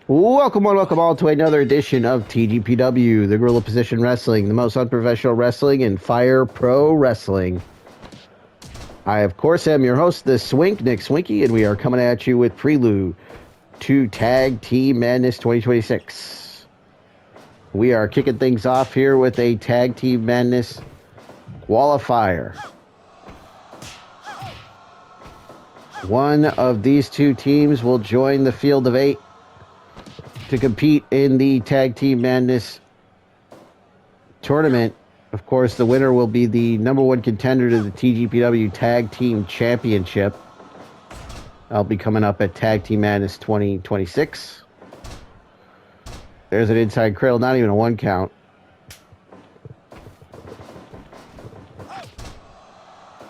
Welcome all to another edition of TGPW, the Guerrilla Position Wrestling, the most unprofessional wrestling in Fire Pro Wrestling. I, of course, am your host, the Swink, Nick Swinky, and we are coming at you with Prelude to Tag Team Madness 2026. We are kicking things off here with a Tag Team Madness qualifier. One of these two teams will join the field of 8 to compete in the Tag Team Madness tournament. Of course, the winner will be the #1 contender to the TGPW Tag Team Championship. I'll be coming up at Tag Team Madness 2026. There's an inside cradle, not even a 1 count.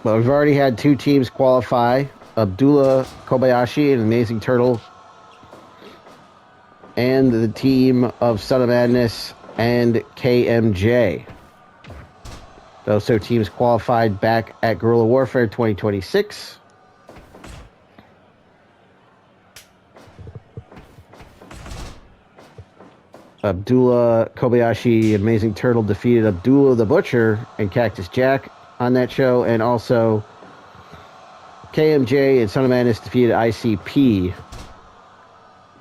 But we've already had 2 teams qualify. Abdullah Kobayashi, an Amazing Turtle, and the team of Son of Madness and KMJ. Those 2 teams qualified back at Guerrilla Warfare 2026. Abdullah Kobayashi, Amazing Turtle, defeated Abdullah the Butcher and Cactus Jack on that show, and also KMJ and Son of Madness defeated ICP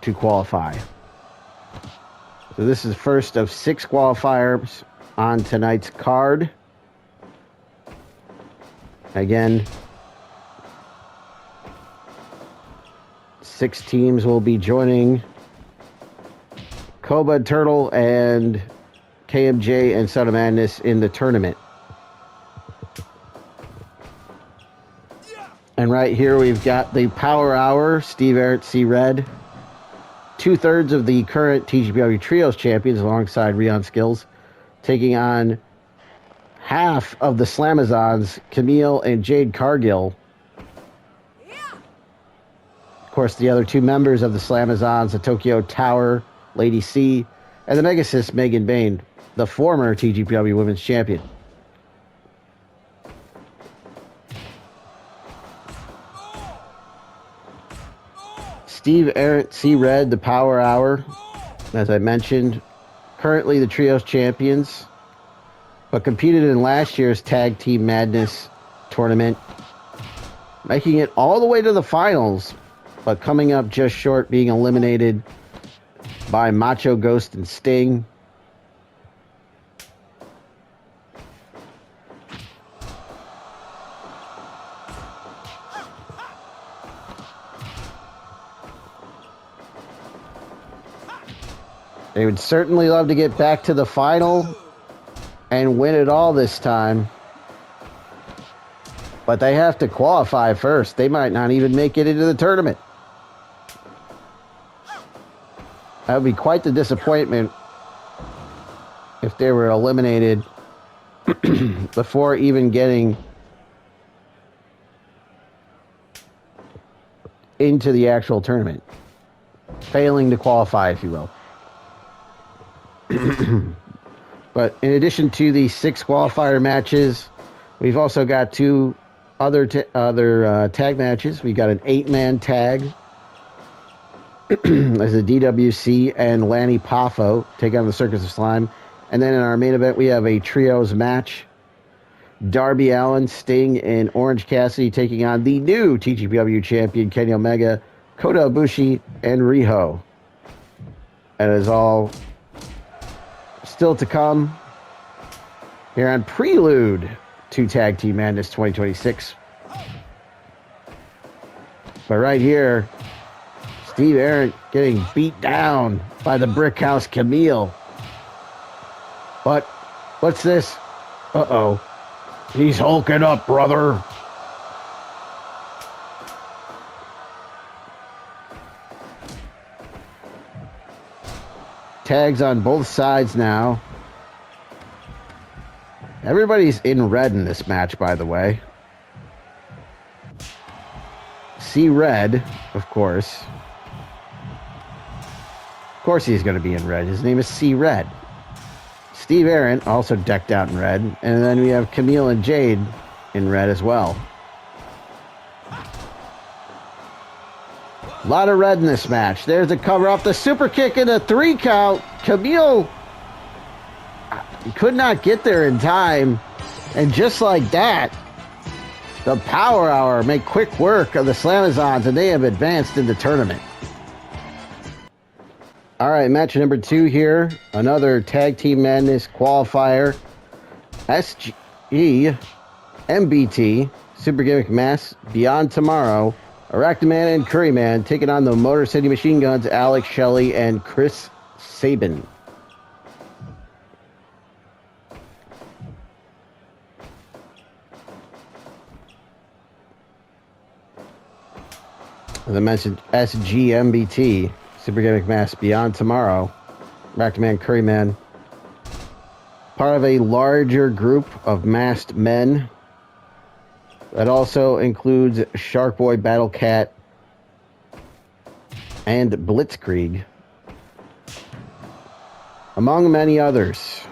to qualify. So this is the first of 6 qualifiers on tonight's card. Again, 6 teams will be joining Koba Turtle and KMJ and Son of Madness in the tournament. And right here we've got the Power Hour, Steve Arrett, C-Red. 2/3 of the current TGPW Trios champions alongside Rion Skills, taking on half of the Slamazons, Camille and Jade Cargill. Of course, the other 2 members of the Slamazons, the Tokyo Tower, Lady C, and the Megasis, Megan Bain, the former TGPW Women's Champion. Steve Arrett, C-Red, the Power Hour, as I mentioned, currently the Trios champions, but competed in last year's Tag Team Madness tournament, making it all the way to the finals, but coming up just short, being eliminated by Macho, Ghost, and Sting. They would certainly love to get back to the final and win it all this time. But they have to qualify first. They might not even make it into the tournament. That would be quite the disappointment if they were eliminated before even getting into the actual tournament. Failing to qualify, if you will. But in addition to the 6 qualifier matches, we've also got 2 other tag matches. We got an 8-man tag as a DWC and Lanny Poffo take on the Circus of Slime. And then in our main event, we have a trios match. Darby Allin, Sting, and Orange Cassidy taking on the new TGPW champion, Kenny Omega, Kota Ibushi, and Riho. And it is all still to come here on Prelude to Tag Team Madness 2026. But right here, Steve Arrett getting beat down by the Brickhouse Camille. But what's this? Uh-oh. He's hulking up, brother. Tags on both sides now. Everybody's in red in this match, by the way. See red, of course. Of course he's going to be in red. His name is C Red. Steve Arrett also decked out in red. And then we have Camille and Jade in red as well. A lot of red in this match. There's a cover off the super kick and a 3 count. Camille could not get there in time. And just like that, the Power Hour make quick work of the Slamazons, and they have advanced in the tournament. All right, match number 2 here. Another Tag Team Madness qualifier. SGMBT, Super Gimmick Mass, Beyond Tomorrow. Arachnaman and Curryman taking on the Motor City Machine Guns, Alex, Shelley, and Chris Sabin. As I mentioned, SGMBT, Super Gimmick Mass, Beyond Tomorrow. Arachnaman, Curryman. Part of a larger group of masked men. That also includes Shark Boy, Battle Cat, and Blitzkrieg, among many others.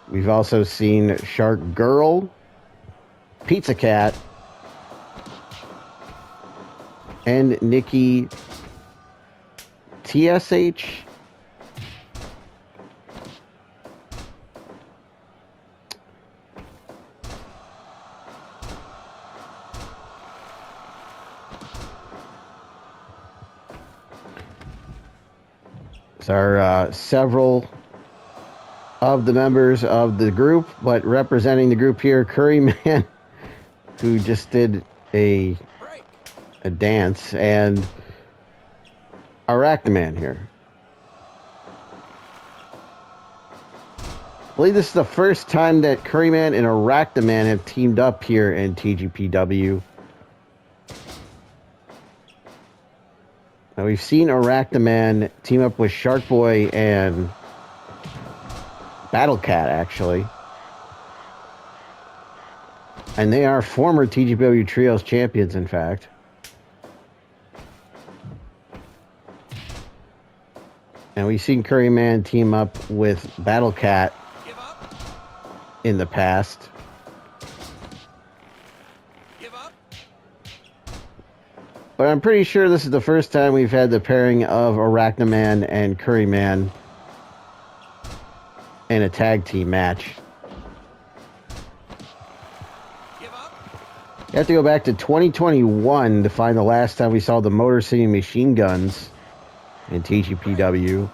We've also seen Shark Girl, Pizza Cat, and Nikki TSH. There are several of the members of the group, but representing the group here, Curryman, who just did a dance, and Arachnaman here. I believe this is the first time that Curryman and Arachnaman have teamed up here in TGPW. Now, we've seen Arachnaman team up with Shark Boy and Battle Cat, actually. And they are former TGPW Trios champions, in fact. And we've seen Curryman team up with Battle Cat in the past. But I'm pretty sure this is the first time we've had the pairing of Arachnaman and Curryman in a tag team match. You have to go back to 2021 to find the last time we saw the Motor City Machine Guns in TGPW.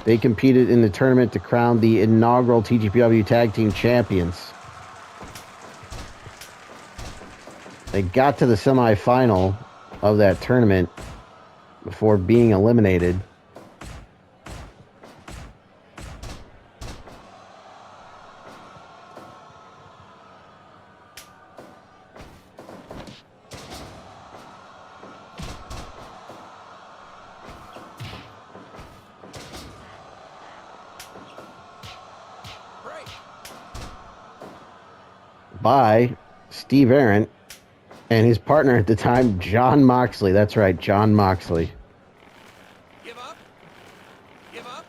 They competed in the tournament to crown the inaugural TGPW Tag Team Champions. They got to the semifinal of that tournament before being eliminated. By Steve Arendt and his partner at the time, John Moxley. That's right, John Moxley. Give up. Give up.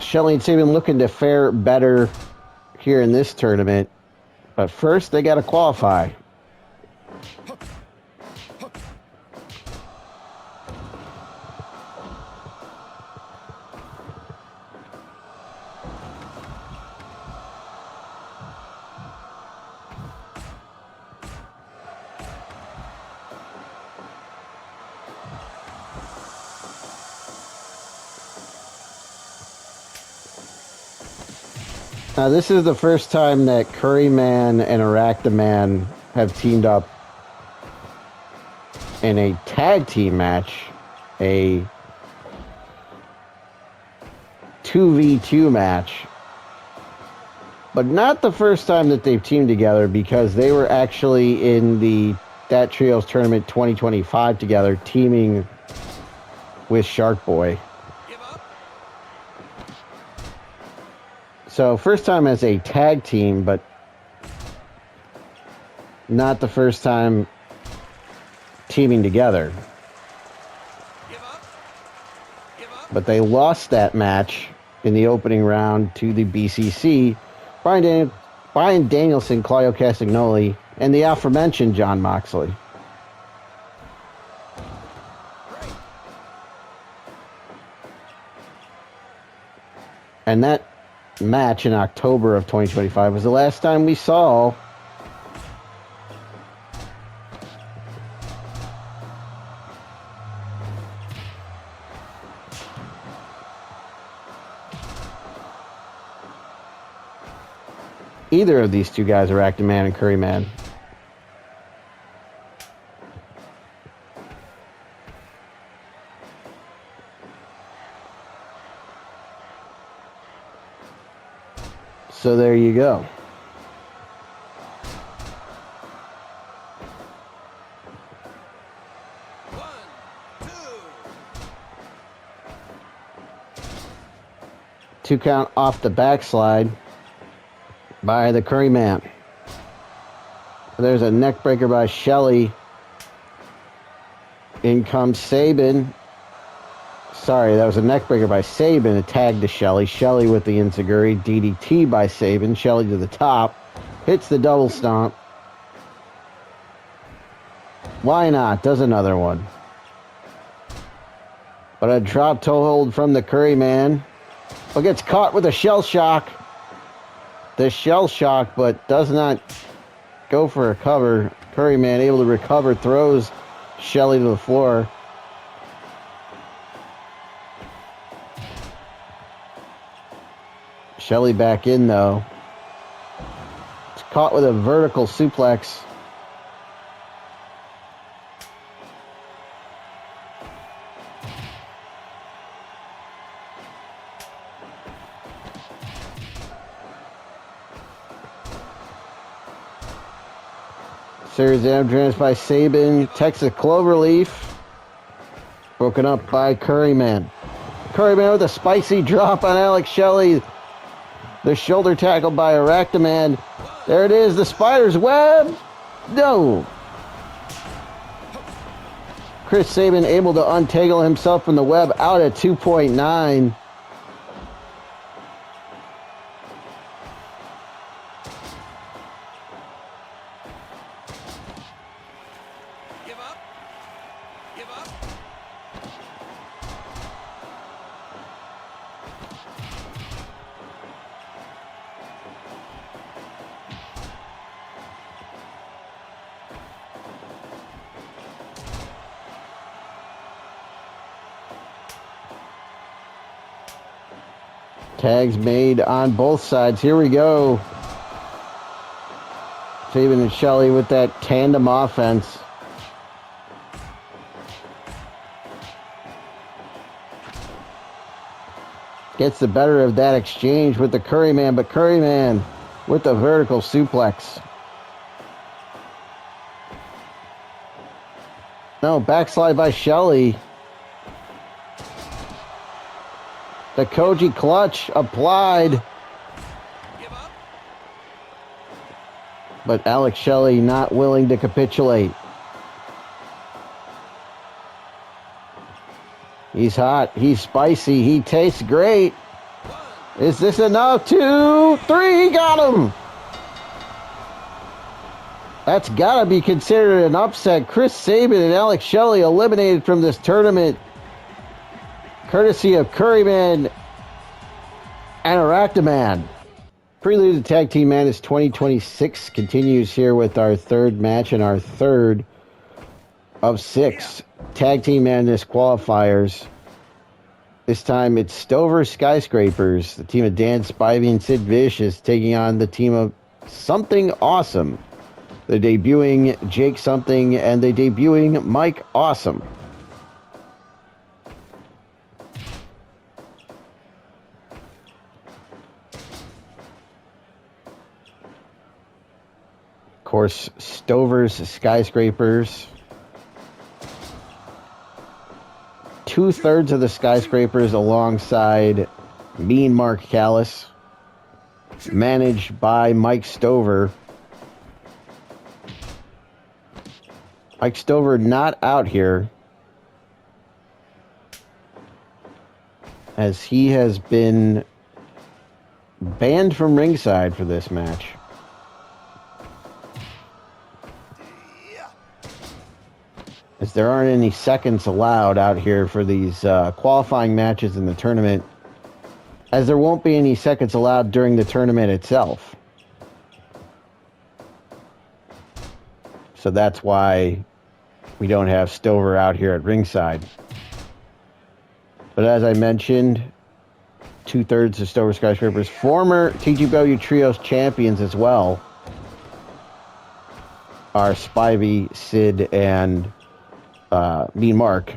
Shelley and Sabin looking to fare better here in this tournament. But first, they got to qualify. Now, this is the first time that Curryman and Arachnaman have teamed up in a tag team match, a 2v2 match, but not the first time that they've teamed together, because they were actually in that Trios Tournament 2025 together, teaming with Shark Boy. So, first time as a tag team, but not the first time teaming together. but they lost that match in the opening round to the BCC. Brian Danielson, Claudio Castagnoli, and the aforementioned John Moxley. And that match in October of 2025 was the last time we saw either of these two guys, Arachnaman and Curryman. So there you go. Two count off the backslide by the Curryman. There's a neck breaker by Shelley. In comes Sabin. Sorry, that was a neck breaker by Sabin. A tag to Shelley. Shelley with the enziguri. DDT by Sabin. Shelley to the top. Hits the double stomp. Why not? Does another one. But a drop toe hold from the Curryman. But gets caught with a shell shock. The shell shock, but does not go for a cover. Curryman able to recover. Throws Shelley to the floor. Shelley back in, though. It's caught with a vertical suplex. Series entrance by Sabin. Texas Cloverleaf. Broken up by Curryman. Curryman with a spicy drop on Alex Shelley. The shoulder tackle by Arachnaman. There it is, the spider's web. No. Chris Sabin able to untangle himself from the web out at 2.9. Tags made on both sides. Here we go. Sabin and Shelley with that tandem offense. Gets the better of that exchange with the Curryman, but Curryman with the vertical suplex. No, backslide by Shelley. The Koji clutch applied. But Alex Shelley not willing to capitulate. He's hot. He's spicy. He tastes great. Is this enough? 2, 3. Got him. That's got to be considered an upset. Chris Sabin and Alex Shelley eliminated from this tournament. Courtesy of Curryman and Arachnaman. Prelude to Tag Team Madness 2026 continues here with our third match and our third of 6 Tag Team Madness qualifiers. This time it's Stover Skyscrapers, the team of Dan Spivey and Sid Vicious, taking on the team of Something Awesome. They're debuting Jake Something and they're debuting Mike Awesome. Of course, Stover's Skyscrapers. 2/3 of the Skyscrapers alongside Mean Mark Callis. Managed by Mike Stover. Mike Stover not out here. as he has been banned from ringside for this match. As there aren't any seconds allowed out here for these qualifying matches in the tournament, as there won't be any seconds allowed during the tournament itself. So that's why we don't have Stover out here at ringside. But as I mentioned, 2/3 of Stover Skyscrapers, former TGPW Trios champions as well, are Spivey, Sid, and Mean Mark.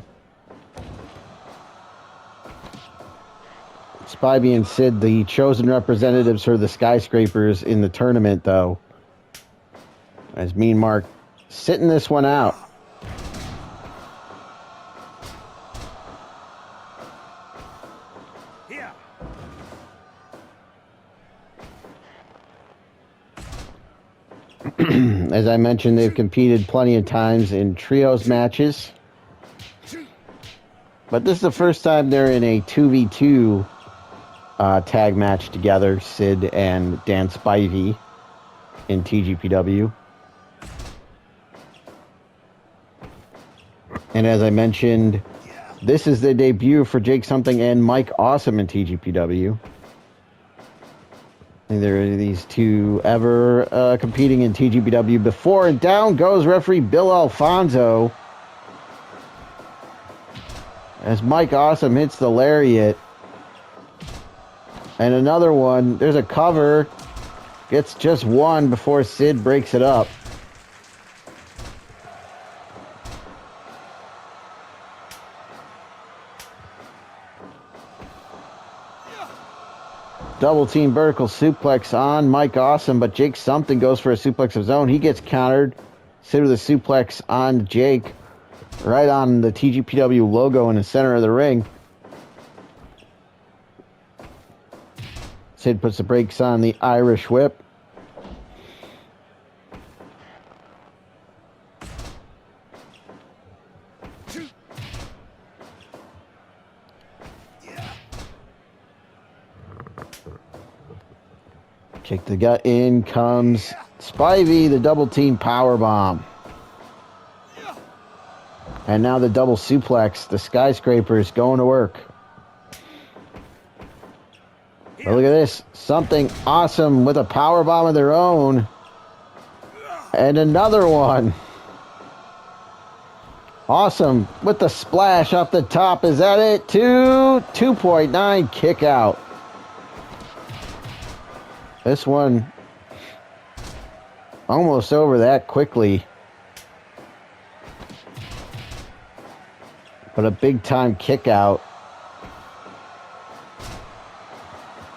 Spivey and Sid, the chosen representatives for the Skyscrapers in the tournament, though. As Mean Mark sitting this one out. Yeah. As I mentioned, they've competed plenty of times in trios matches. But this is the first time they're in a 2v2 tag match together, Sid and Dan Spivey in TGPW. And as I mentioned, this is the debut for Jake Something and Mike Awesome in TGPW. Neither of these two ever competing in TGPW before. And down goes referee Bill Alfonso as Mike Awesome hits the lariat. And another one. There's a cover. Gets just one before Sid breaks it up. Double team vertical suplex on Mike Awesome, but Jake Something goes for a suplex of his own. He gets countered. Sid with a suplex on Jake, right on the TGPW logo in the center of the ring. Sid puts the brakes on the Irish whip. Kick the gut, in comes Spivey, the double team power bomb. And now the double suplex, the Skyscrapers going to work. But look at this, Something Awesome with a power bomb of their own. And another one. Awesome with the splash up the top. Is that it? 2.9 kick out. This one almost over that quickly. But a big time kick out.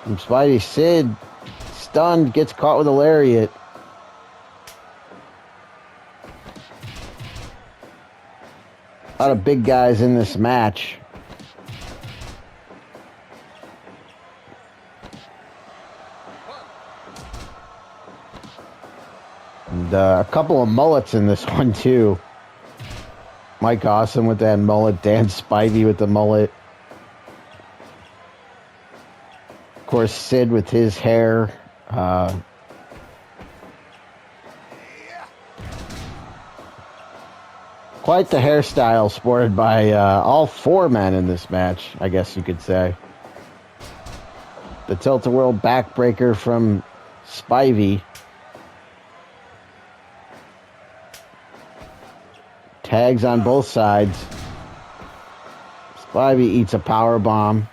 And Spidey Sid, stunned, gets caught with a lariat. A lot of big guys in this match. And a couple of mullets in this one, too. Mike Awesome with that mullet. Dan Spivey with the mullet. Of course, Sid with his hair. Quite the hairstyle sported by all four men in this match, I guess you could say. The tilt-a-whirl backbreaker from Spivey. Tags on both sides. Spivey eats a power bomb.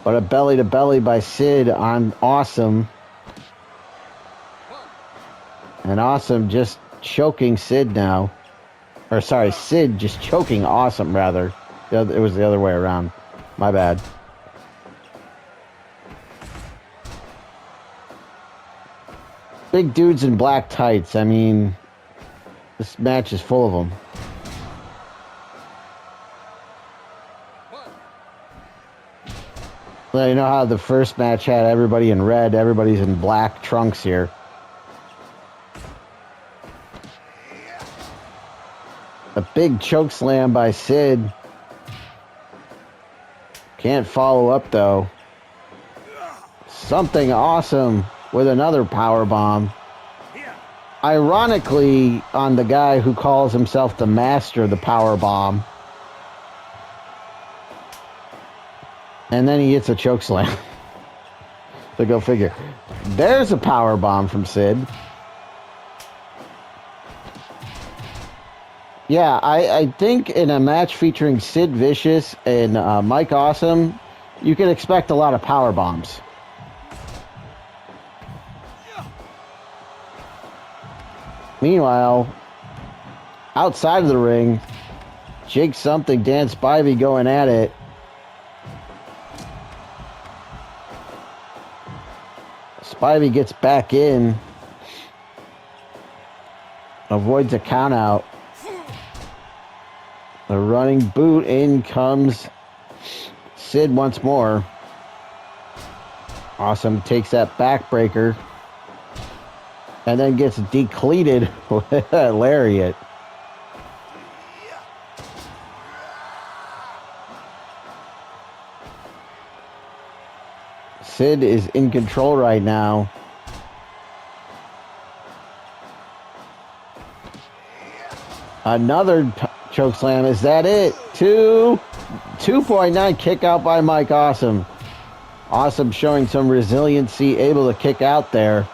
But a belly-to-belly by Sid on Awesome. And Awesome just choking Sid now. Or sorry, Sid just choking Awesome, rather. It was the other way around. My bad. Big dudes in black tights. I mean, this match is full of them. Well, you know how the first match had everybody in red, everybody's in black trunks here. A big choke slam by Sid. Can't follow up, though. Something awesome with another power bomb. Ironically, on the guy who calls himself the master of the power bomb. And then he hits a choke slam. So go figure. There's a power bomb from Sid. Yeah, I think in a match featuring Sid Vicious and Mike Awesome, you can expect a lot of power bombs. Meanwhile, outside of the ring, Jake Something, Dan Spivey going at it. Spivey gets back in. Avoids a count out. The running boot, in comes Sid once more. Awesome takes that backbreaker. And then gets decleated with a lariat. Sid is in control right now. Another choke slam. Is that it? 2.9 kick out by Mike Awesome. Awesome showing some resiliency, able to kick out there.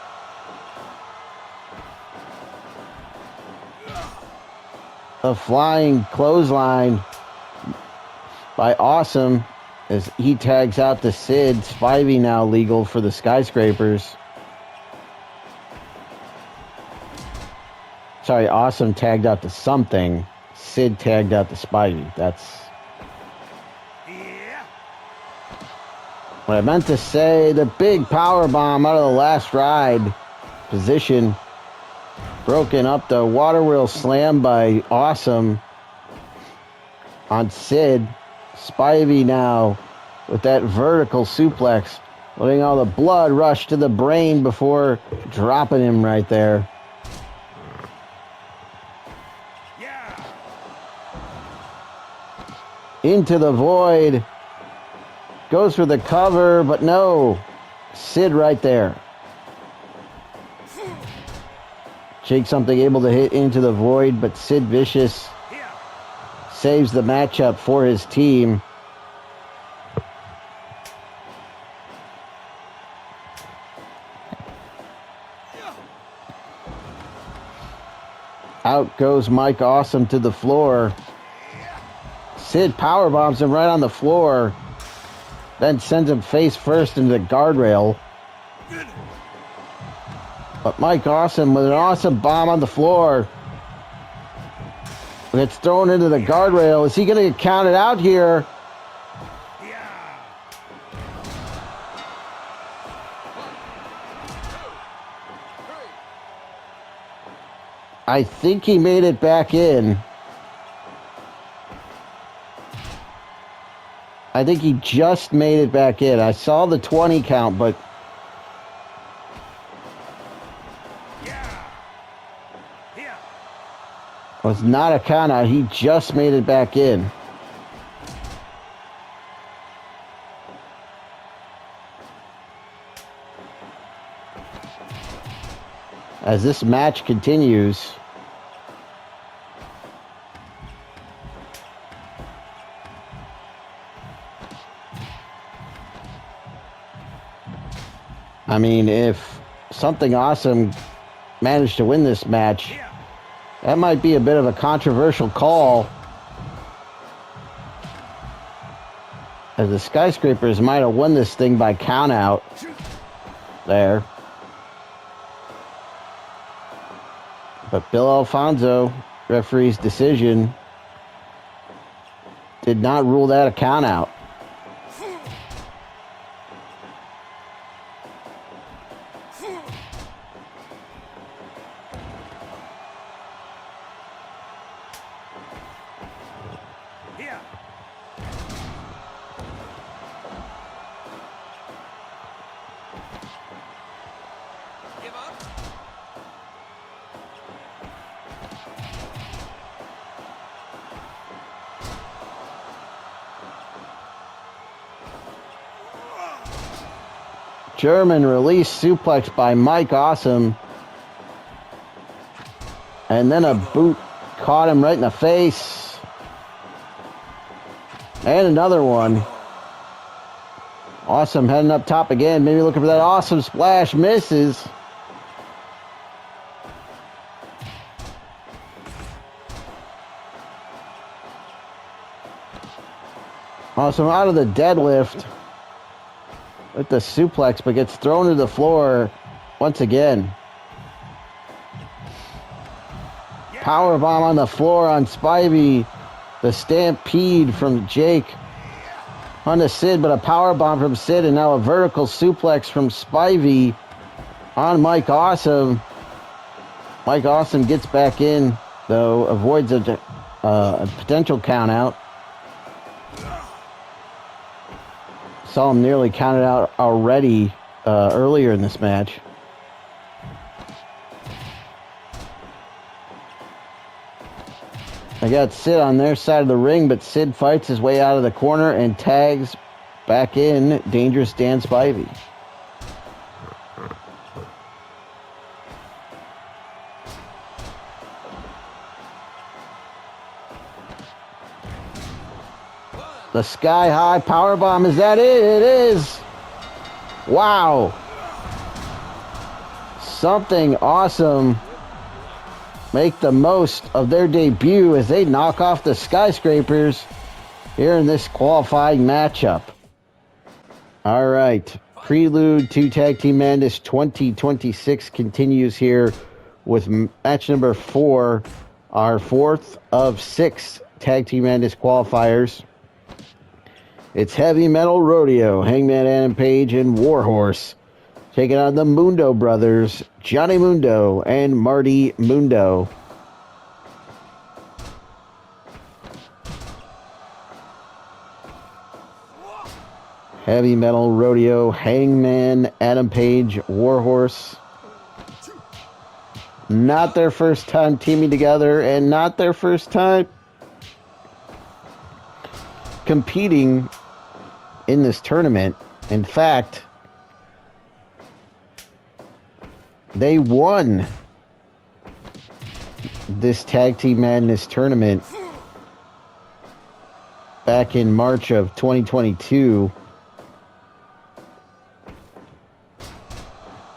A flying clothesline by Awesome as he tags out the Sid. Spivey now legal for the Skyscrapers. Sorry, Awesome tagged out to Something. Sid tagged out to Spivey. That's what I meant to say. The big power bomb out of the last ride position. Broken up, the water wheel slam by Awesome on Sid. Spivey now with that vertical suplex, letting all the blood rush to the brain before dropping him right there. Yeah. Into the void. Goes for the cover, but no. Sid right there. Jake Something able to hit into the void, but Sid Vicious saves the matchup for his team. Out goes Mike Awesome to the floor. Sid powerbombs him right on the floor. Then sends him face first into the guardrail. But Mike Awesome with an awesome bomb on the floor. Gets thrown into the guardrail. Is he going to get counted out here? I think he made it back in. I think he just made it back in. I saw the 20 count, but it was not a count out. He just made it back in. As this match continues, I mean, if Something Awesome managed to win this match, that might be a bit of a controversial call, as the Skyscrapers might have won this thing by countout there. But Bill Alfonso, referee's decision, did not rule that a countout. German release suplex by Mike Awesome. And then a boot caught him right in the face. And another one. Awesome heading up top again. Maybe looking for that awesome splash. Misses. Awesome out of the deadlift with the suplex, but gets thrown to the floor once again. Powerbomb on the floor on Spivey. The stampede from Jake onto Sid, but a powerbomb from Sid, and now a vertical suplex from Spivey on Mike Awesome. Mike Awesome gets back in, though, avoids a potential count out. Saw him nearly counted out already earlier in this match. I got Sid on their side of the ring, but Sid fights his way out of the corner and tags back in Dangerous Dan Spivey. The sky high powerbomb, is that it? It is. Wow. Something awesome. Make the most of their debut as they knock off the Skyscrapers here in this qualifying matchup. All right. Prelude to Tag Team Madness 2026 continues here with match number 4, our 4th of 6 Tag Team Madness qualifiers. It's Heavy Metal Rodeo, Hangman Adam Page and Warhorse, taking on the Mundo brothers, Johnny Mundo and Marty Mundo. Heavy Metal Rodeo, Hangman, Adam Page, Warhorse. Not their first time teaming together and not their first time competing in this tournament. In fact, they won this Tag Team Madness tournament back in March of 2022,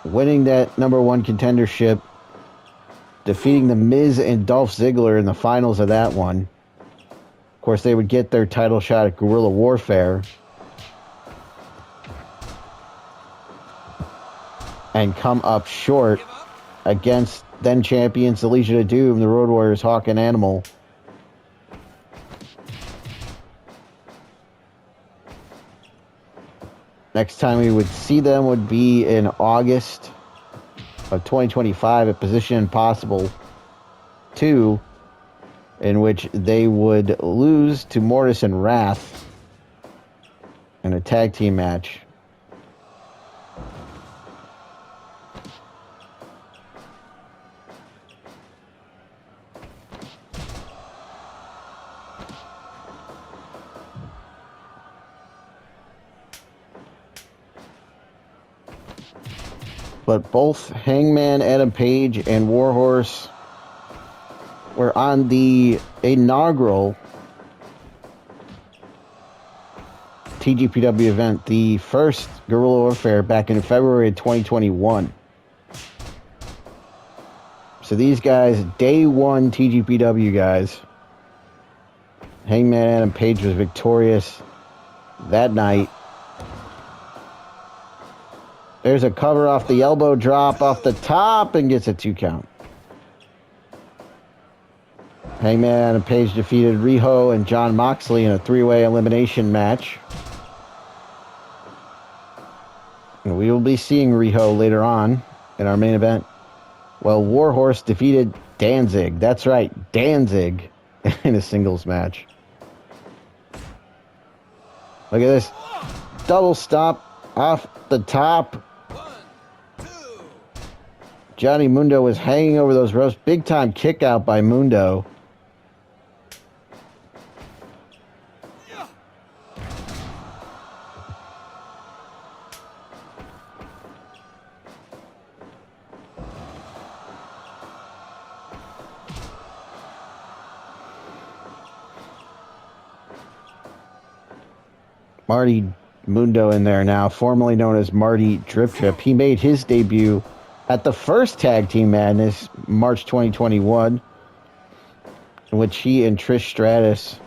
winning that #1 contendership, defeating The Miz and Dolph Ziggler in the finals of that one. Of course, they would get their title shot at Guerrilla Warfare and come up short against then champions the Legion of Doom, the Road Warriors, Hawk and Animal. Next time we would see them would be in August of 2025 at Position Impossible 2, in which they would lose to Mortis and Wrath in a tag team match. But both Hangman, Adam Page, and Warhorse were on the inaugural TGPW event, the first Guerrilla Warfare, back in February of 2021. So these guys, day one TGPW guys. Hangman Adam Page was victorious that night. There's a cover off the elbow drop off the top and gets a 2 count. Hangman Adam Page defeated Riho and John Moxley in a 3-way elimination match. And we will be seeing Riho later on in our main event. Well, Warhorse defeated Danzig. That's right, Danzig in a singles match. Look at this. Double stomp off the top. Johnny Mundo was hanging over those ropes. Big time kick out by Mundo. Marty Mundo in there now, formerly known as Marty Drip Trip. He made his debut at the first Tag Team Madness, March 2021, in which he and Trish Stratus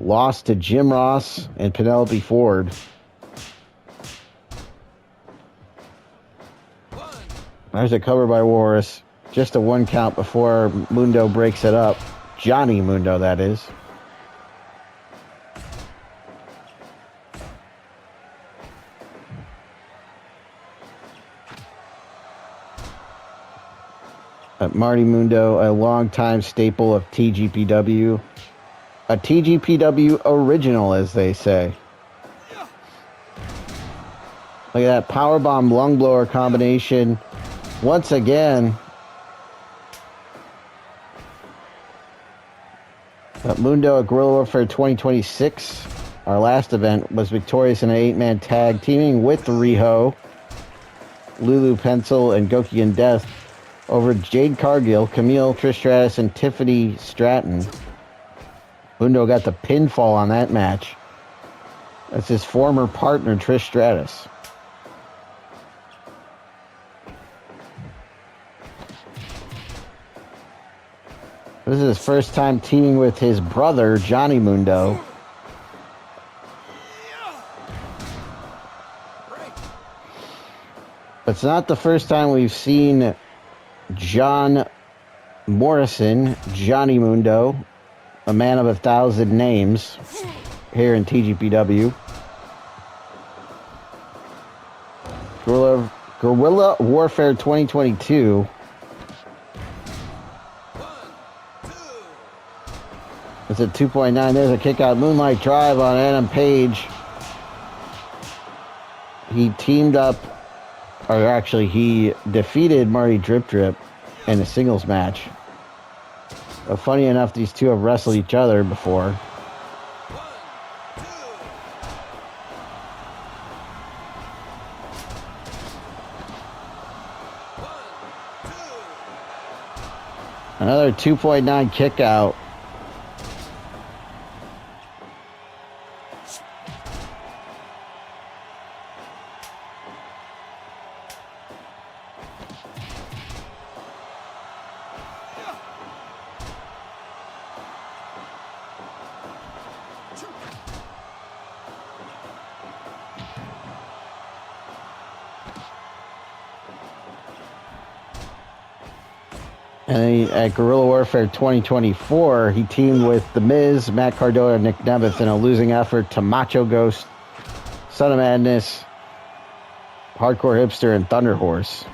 lost to Jim Ross and Penelope Ford. There's a cover by WARHORSE. Just a 1 count before Mundo breaks it up. Johnny Mundo, that is. Marty Mundo, a longtime staple of TGPW. A TGPW original, as they say. Look at that powerbomb lung blower combination. Once again. Mundo at Guerrilla Warfare 2026. Our last event was victorious in an 8-man tag, teaming with Riho, Lulu Pencil, and Goki and Death over Jade Cargill, Camille, Trish Stratus, and Tiffany Stratton. Mundo got the pinfall on that match. That's his former partner, Trish Stratus. This is his first time teaming with his brother, Johnny Mundo. It's not the first time we've seen John Morrison, Johnny Mundo, a man of 1,000 names, here in TGPW. Guerrilla Warfare 2022. It's at 2.9. There's a kick out. Moonlight Drive on Adam Page. He teamed up, or actually he defeated Marty Drip Drip in a singles match. Funny enough, these two have wrestled each other before. Another 2.9 kick out. And at Guerrilla Warfare 2024, he teamed with The Miz, Matt Cardona, and Nick Nemeth in a losing effort to Macho Ghost, Son of Madness, Hardcore Hipster, and Thunder Horse.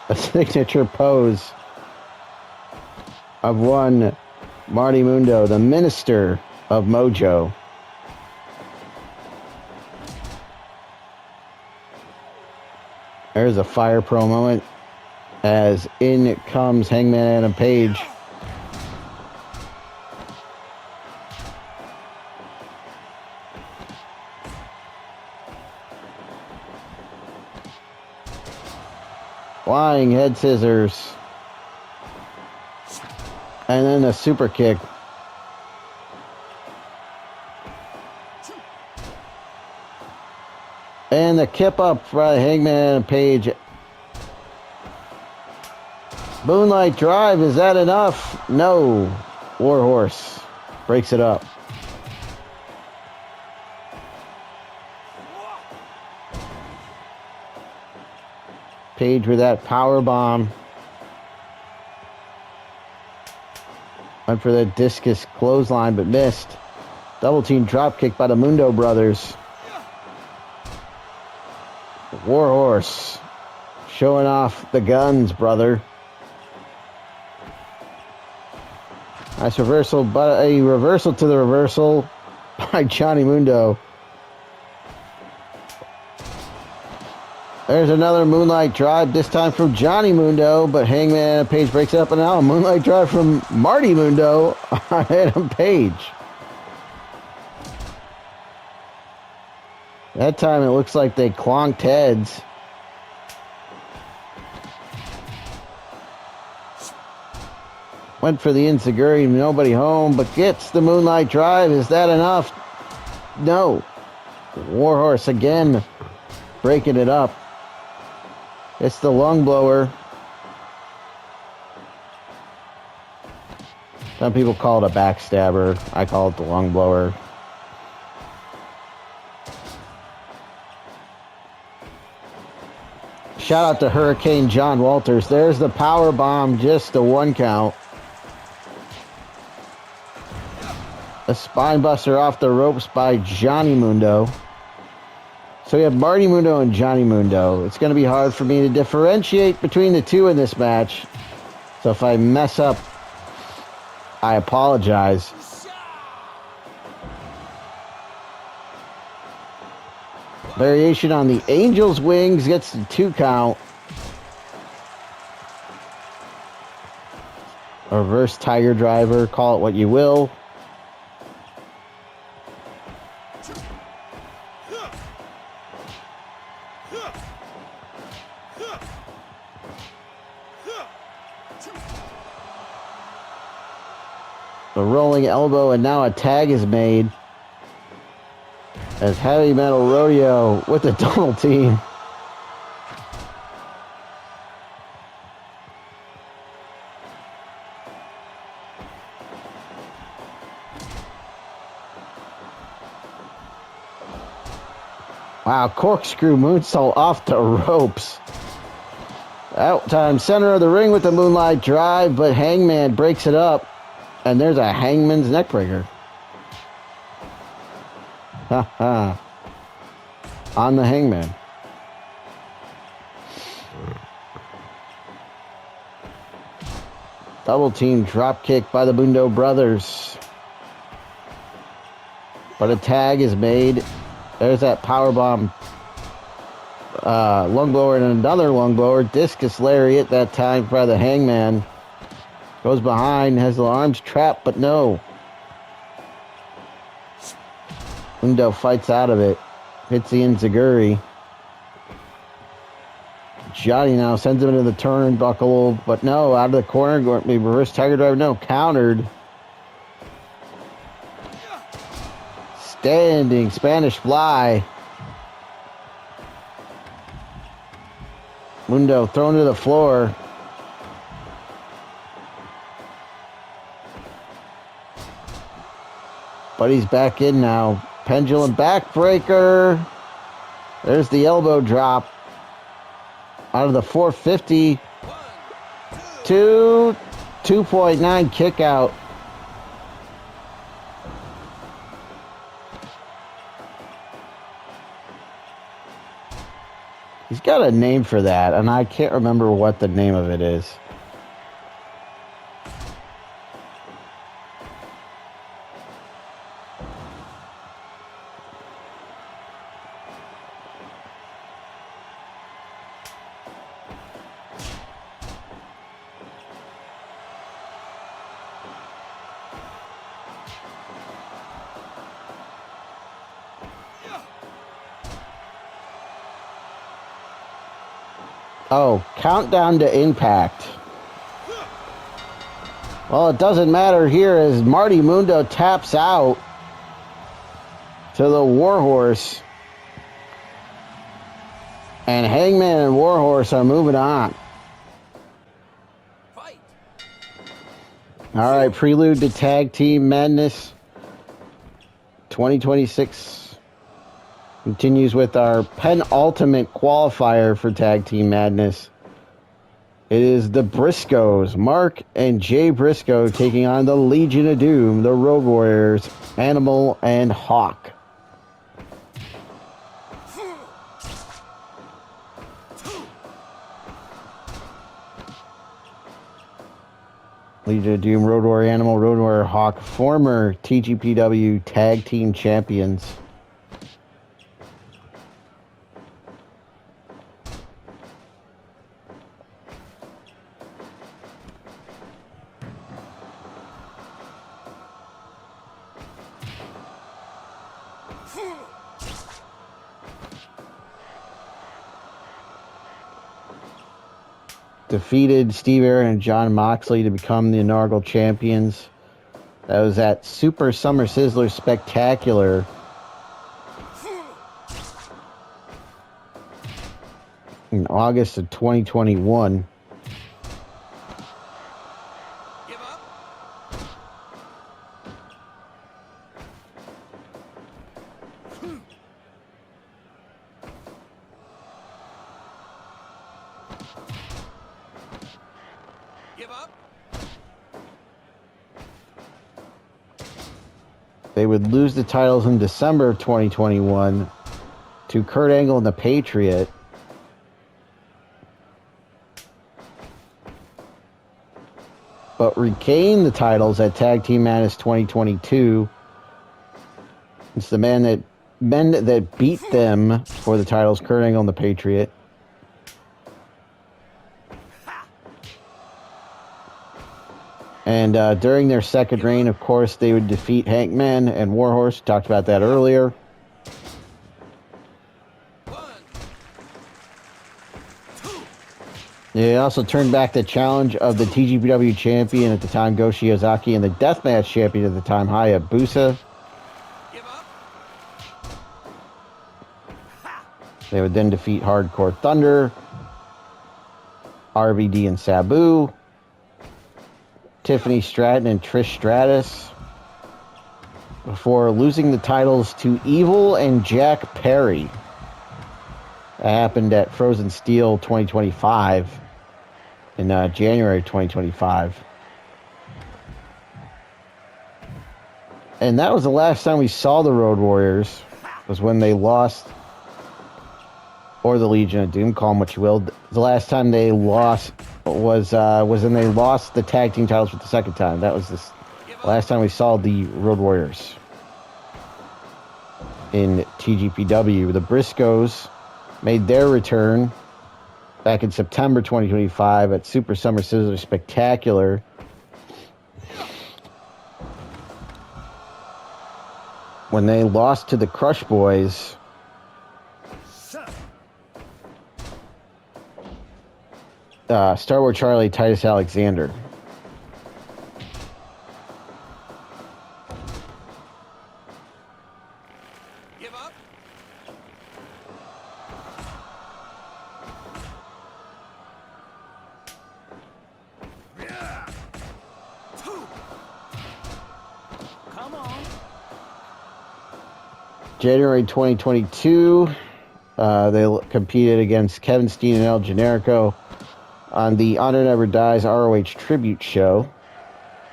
A signature pose of one Marty Mundo, the Minister of Mojo. There's a Fire Pro moment as in comes Hangman Adam Page. Flying head scissors. And then a super kick. And the kip up by Hangman and Page. Moonlight Drive, is that enough? No. WARHORSE breaks it up. Page with that power bomb. Went for the discus clothesline but missed. Double team drop kick by the Mundo brothers. WARHORSE showing off the guns, brother. Nice reversal, but a reversal to the reversal by Johnny Mundo. There's another Moonlight Drive, this time from Johnny Mundo, but Hangman Page breaks it up, and now a Moonlight Drive from Marty Mundo on Adam Page. That time it looks like they clonked heads. Went for the Enziguri, nobody home, but gets the Moonlight Drive. Is that enough? No. Warhorse again breaking it up. It's the lung blower. Some people call it a backstabber. I call it the lung blower. Shout out to Hurricane John Walters. There's the power bomb, just a 1 count. A spine buster off the ropes by Johnny Mundo. So we have Marty Mundo and Johnny Mundo. It's going to be hard for me to differentiate between the two in this match. So if I mess up, I apologize. Variation on the Angel's Wings gets the 2 count. A reverse Tiger Driver, call it what you will. A rolling elbow, and now a tag is made as Heavy Metal Rodeo with the double team. Wow, corkscrew moonsault off the ropes. Out time, center of the ring with the Moonlight Drive, but Hangman breaks it up. And there's a Hangman's neckbreaker. Ha ha. On the Hangman. Double team drop kick by the Mundo brothers. But a tag is made. There's that powerbomb. Lung blower and another lung blower. Discus lariat that time by the Hangman. Goes behind, has the arms trapped, but no. Mundo fights out of it. Hits the Enziguri. Johnny now sends him into the turnbuckle, but no, out of the corner. Reverse Tiger Driver, no, countered. Standing Spanish Fly. Mundo thrown to the floor. But he's back in now. Pendulum backbreaker. There's the elbow drop. Out of the 450 to 2.9 kick out. He's got a name for that, and I can't remember what the name of it is. Oh, countdown to impact. Well, it doesn't matter here as Marty Mundo taps out to the Warhorse. And Hangman and Warhorse are moving on. Fight. All right, Prelude to Tag Team Madness 2026. Continues with our penultimate qualifier for Tag Team Madness. It is the Briscoes, Mark and Jay Briscoe, taking on the Legion of Doom, the Road Warriors, Animal and Hawk. Legion of Doom, Road Warrior Animal, Road Warrior Hawk, former TGPW Tag Team Champions. defeated Steve Aaron and John Moxley to become the inaugural champions. That was at Super Summer Sizzler Spectacular in August of 2021. Give up. Give up. They would lose the titles in December of 2021 to Kurt Angle and the Patriot. But regain the titles at Tag Team Madness 2022. It's the men that beat them for the titles, Kurt Angle and the Patriot. And during their second reign, of course, they would defeat Hangman and WARHORSE. Talked about that earlier. They also turned back the challenge of the TGPW champion at the time, Go Shiozaki, and the deathmatch champion at the time, Hayabusa. They would then defeat Hardcore Thunder, RVD and Sabu, Tiffany Stratton and Trish Stratus, before losing the titles to Evil and Jack Perry. That happened at Frozen Steel 2025 in January 2025. And that was the last time we saw the Road Warriors, was when they lost, or the Legion of Doom, call them what you will. The last time they lost was when they lost the tag team titles for the second time. That was the last time we saw the Road Warriors in TGPW. The Briscoes made their return back in September 2025 at Super Summer Sizzler Spectacular. When they lost to the Crush Boys. Star Wars Charlie, Titus Alexander. Give up. Yeah. Come on. January 2022, they competed against Kevin Steen and El Generico on the Honor Never Dies ROH Tribute Show.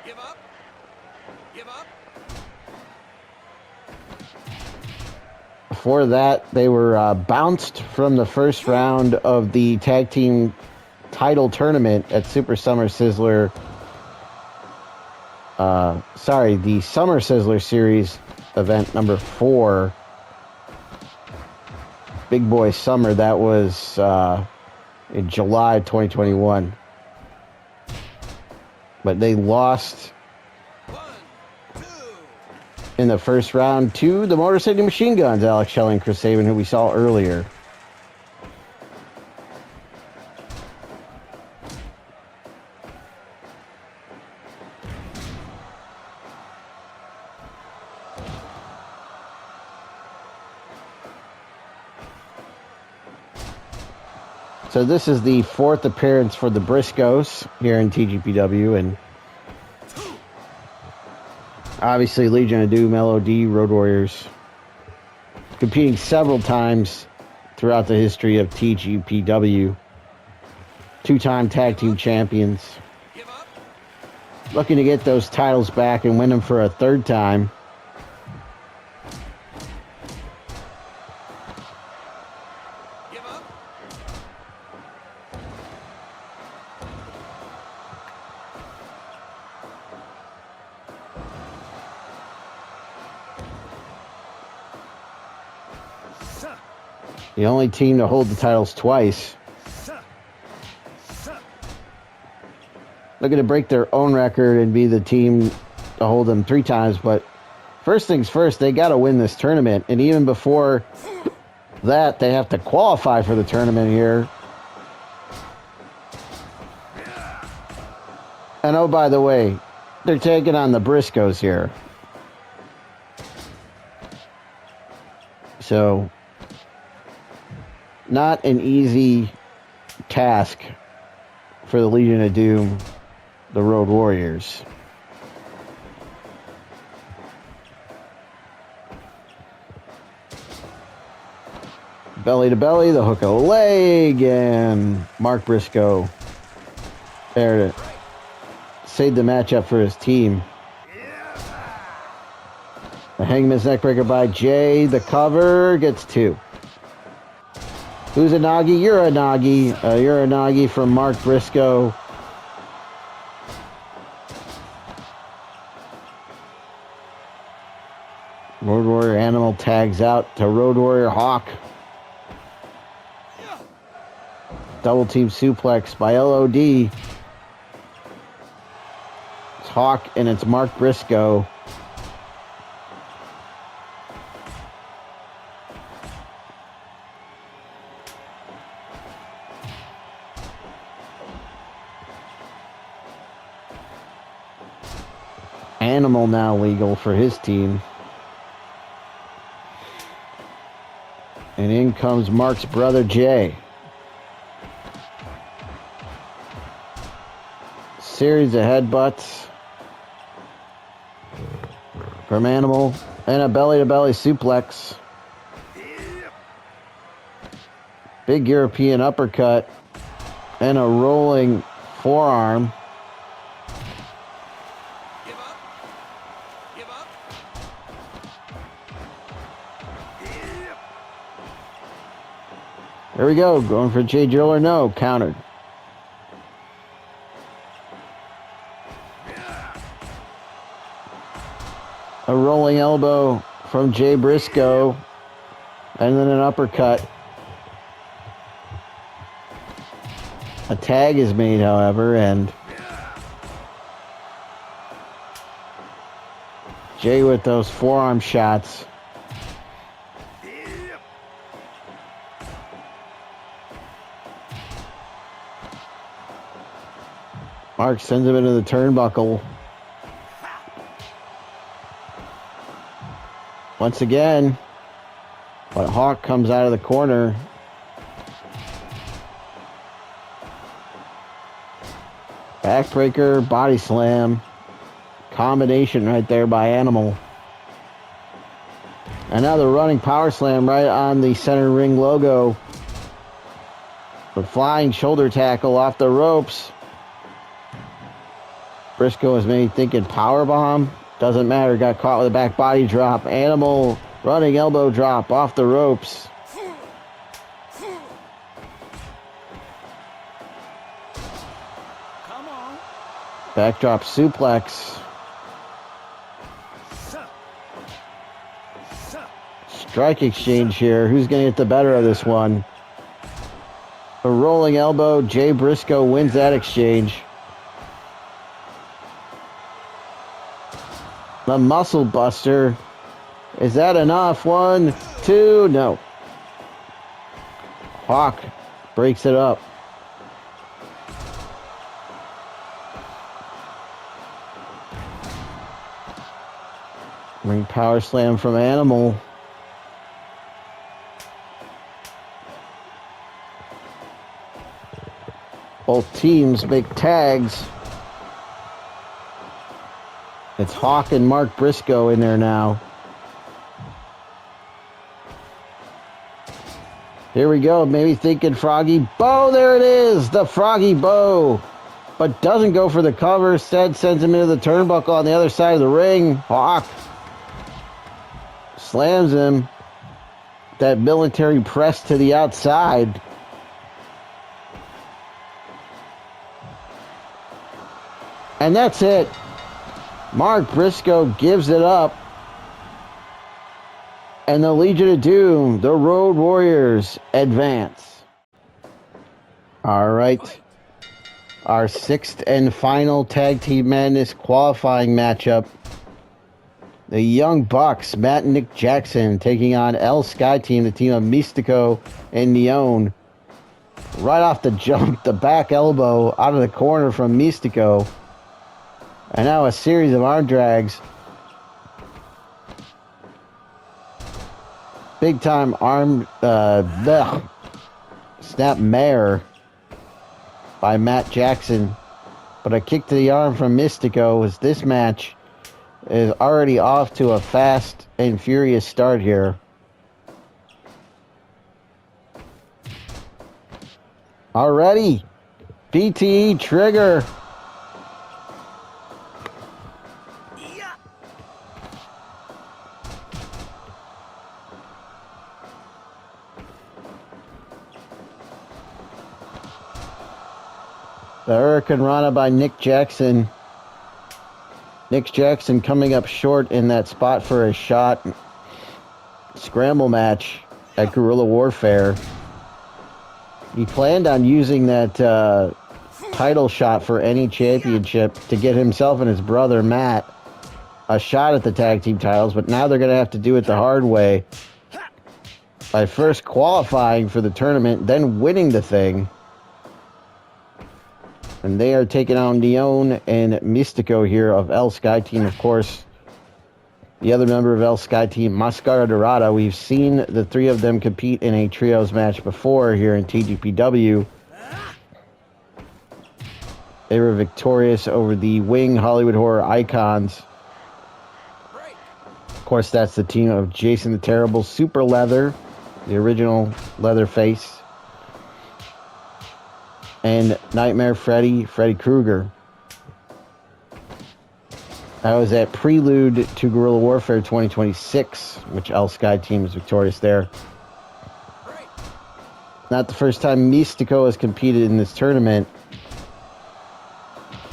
Give up. Give up. Before that, they were bounced from the first round of the tag team title tournament at Super Summer Sizzler. The Summer Sizzler Series event number 4. Big Boy Summer. That was in July 2021. But they lost 1, 2. in the first round to the Motor City Machine Guns, Alex Shelley and Chris Sabin, who we saw earlier. So this is the 4th appearance for the Briscoes here in TGPW, and obviously Legion of Doom, LOD, Road Warriors, competing several times throughout the history of TGPW. 2-time tag team champions. Looking to get those titles back and win them for a 3rd time. The only team to hold the titles twice. Looking to break their own record and be the team to hold them 3 times. But first things first, they got to win this tournament. And even before that, they have to qualify for the tournament here. And oh, by the way, they're taking on the Briscoes here. So, not an easy task for the Legion of Doom, the Road Warriors. Belly to belly, the hook of the leg, and Mark Briscoe there to save the matchup for his team. The Hangman's neckbreaker by Jay. The cover gets 2. Who's a Nagi? You're a Nagi. You're a Nagi from Mark Briscoe. Road Warrior Animal tags out to Road Warrior Hawk. Double team suplex by LOD. It's Hawk and it's Mark Briscoe. Animal now legal for his team. And in comes Mark's brother Jay. Series of headbutts from Animal and a belly-to-belly suplex. Big European uppercut and a rolling forearm. Give up. Give up. There we go, going for Jay Drill or no, countered. A rolling elbow from Jay Briscoe, and then an uppercut. A tag is made, however, and Jay with those forearm shots. Mark sends him into the turnbuckle. Once again, but Hawk comes out of the corner. Backbreaker, body slam. Combination right there by Animal. And now the running power slam right on the center ring logo. The flying shoulder tackle off the ropes. Briscoe is maybe thinking power bomb. Doesn't matter, got caught with a back body drop. Animal running elbow drop off the ropes. Come on. Backdrop suplex. Strike exchange here. Who's going to get the better of this one? A rolling elbow. Jay Briscoe wins that exchange. The muscle buster. Is that enough? 1, 2, no. Hawk breaks it up. Ring power slam from Animal. Both teams make tags. It's Hawk and Mark Briscoe in there now. Here we go. Maybe thinking Froggy Bow. There it is. The Froggy Bow. But doesn't go for the cover. Instead sends him into the turnbuckle on the other side of the ring. Hawk slams him. That military press to the outside. And that's it. Mark Briscoe gives it up. And the Legion of Doom, the Road Warriors, advance. All right. Our 6th and final Tag Team Madness qualifying matchup. The Young Bucks, Matt and Nick Jackson, taking on El Sky Team, the team of Mistico and Neon. Right off the jump, the back elbow out of the corner from Mistico. And now a series of arm drags. Big time arm snap mare by Matt Jackson. But a kick to the arm from Mistico as this match is already off to a fast and furious start here. Already, BTE trigger. The Hurricane Rana by Nick Jackson. Nick Jackson coming up short in that spot for a shot. Scramble match at Guerrilla Warfare. He planned on using that title shot for any championship to get himself and his brother Matt a shot at the tag team titles, but now they're going to have to do it the hard way by first qualifying for the tournament, then winning the thing. And they are taking on Neon and Mistico here of El Sky Team, of course. The other member of El Sky Team, Mascara Dorada. We've seen the three of them compete in a trios match before here in TGPW. They were victorious over the Wing Hollywood Horror Icons. Of course, that's the team of Jason the Terrible, Super Leather, the original Leatherface, and Nightmare Freddy Krueger. That was at Prelude to Guerrilla Warfare 2026, which El Sky Team is victorious there. Not the first time Mistico has competed in this tournament.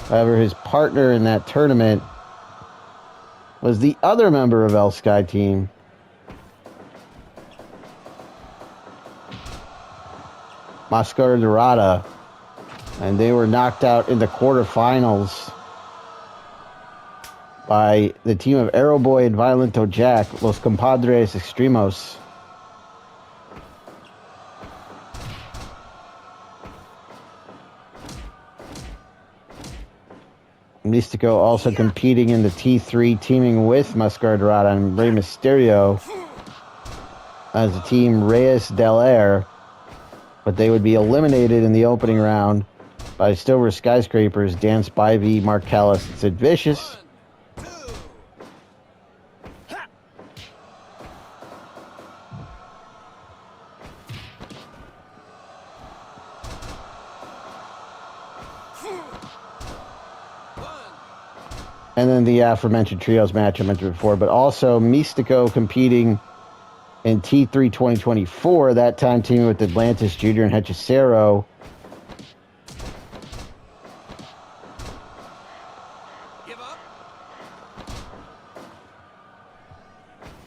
However, his partner in that tournament was the other member of El Sky Team, Mascara Dorada, and they were knocked out in the quarterfinals by the team of Aeroboy and Violento Jack, Los Compadres Extremos. Mistico also competing in the T3, teaming with Mascara Dorada and Rey Mysterio as the team Reyes Del Air, but they would be eliminated in the opening round by Stover Skyscrapers, Dan Spivey, Mark Callis, and Sid Vicious. And then the aforementioned trios match I mentioned before, but also Mistico competing in T3 2024, that time teaming with Atlantis Jr. and Hechicero.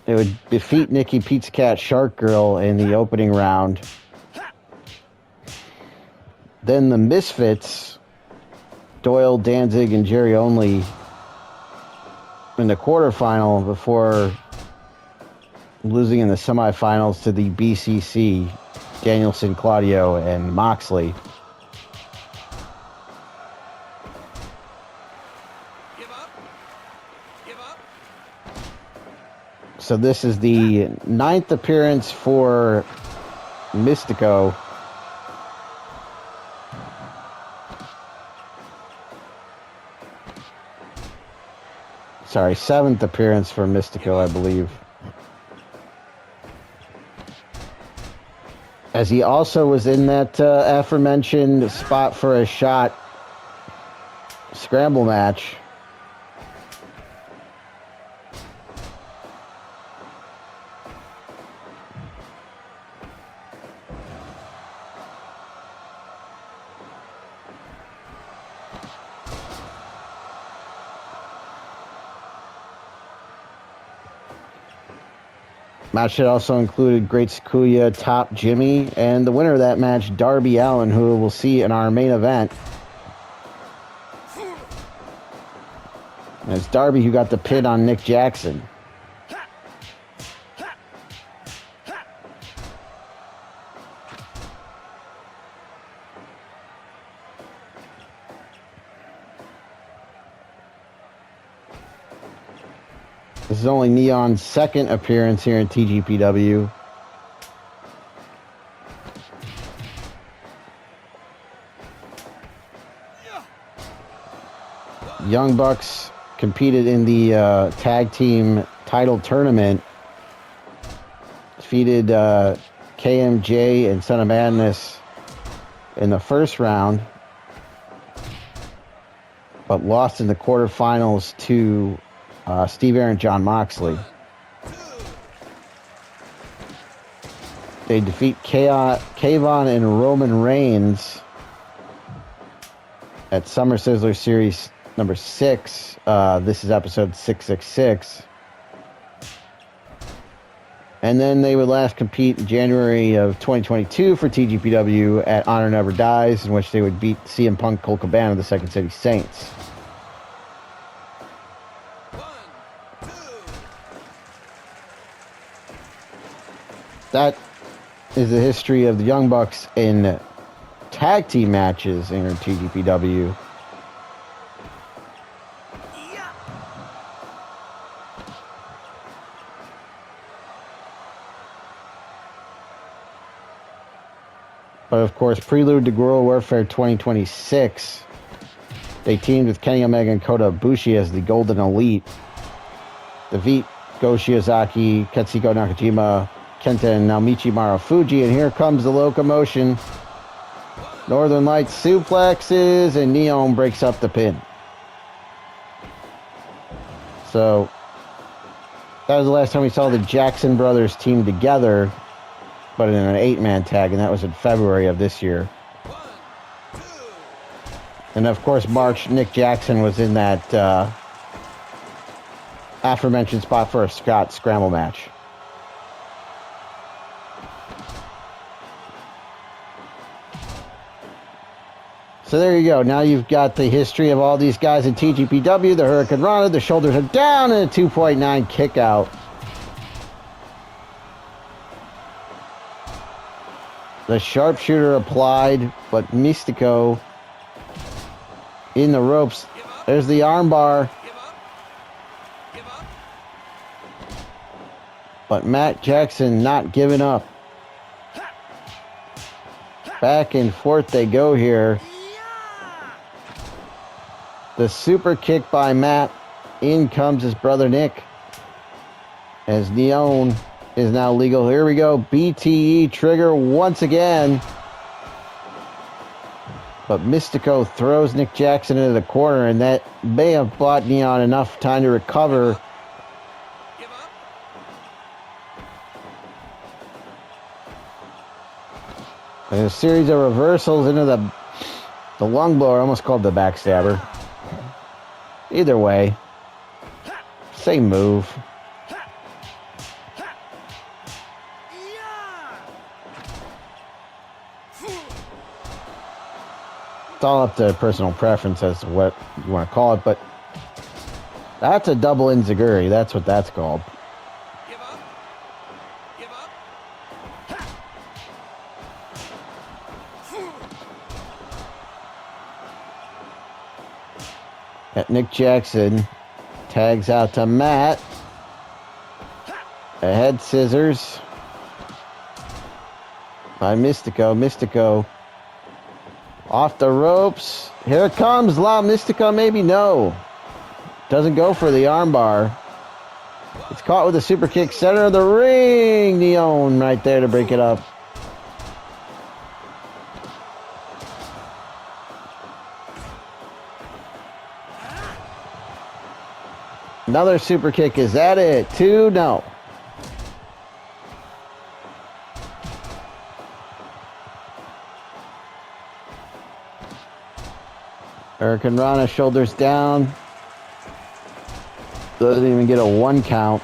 They would defeat Nikki Pizza Cat Shark Girl in the opening round. Then the Misfits, Doyle, Danzig, and Jerry Only in the quarterfinal before losing in the semifinals to the BCC, Danielson, Claudio, and Moxley. Give up. So this is the 9th appearance for Mistico. Sorry, 7th appearance for Mistico, I believe. As he also was in that aforementioned spot for a shot scramble match. Match that also included Great Sakuya, Top Jimmy, and the winner of that match, Darby Allin, who we'll see in our main event. And it's Darby who got the pin on Nick Jackson. This is only Neon's second appearance here in TGPW. Young Bucks competed in the tag team title tournament. Defeated KMJ and Son of Madness in the first round, but lost in the quarterfinals to Steve Aaron, John Moxley. They defeat Kayvon and Roman Reigns at Summer Sizzler Series number 6. This is episode 666. And then they would last compete in January of 2022 for TGPW at Honor Never Dies, in which they would beat CM Punk, Colt Cabana, the Second City Saints. That is the history of the Young Bucks in tag team matches in TGPW. But of course, Prelude to Guerrilla Warfare 2026, they teamed with Kenny Omega and Kota Ibushi as the Golden Elite. Defeat Go Shiozaki, Katsuhiko Nakajima, Kenta, and Naomichi Marufuji. And here comes the locomotion. Northern Lights suplexes, and Neon breaks up the pin. So, that was the last time we saw the Jackson brothers team together, but in an 8-man tag, and that was in February of this year. And of course, March, Nick Jackson was in that aforementioned spot for a Scott Scramble match. So there you go. Now you've got the history of all these guys in TGPW. The Hurricane Rana, the shoulders are down, and a 2.9 kick out. The sharpshooter applied, but Mistico in the ropes. There's the armbar. But Matt Jackson not giving up. Back and forth they go here. The super kick by Matt. In comes his brother Nick. As Neon is now legal. Here we go. BTE trigger once again. But Mistico throws Nick Jackson into the corner, and that may have bought Neon enough time to recover. And a series of reversals into the lung blower, almost called the backstabber. Either way, same move. It's all up to personal preference as to what you want to call it, but that's a double enziguri. That's what that's called. Nick Jackson tags out to Matt. A head scissors by Mistico. Mistico off the ropes. Here it comes. La Mistico, maybe no. Doesn't go for the armbar. It's caught with a super kick. Center of the ring. Neon right there to break it up. Another super kick. Is that it? 2? No. Hurricane Rana shoulders down. Doesn't even get a 1 count.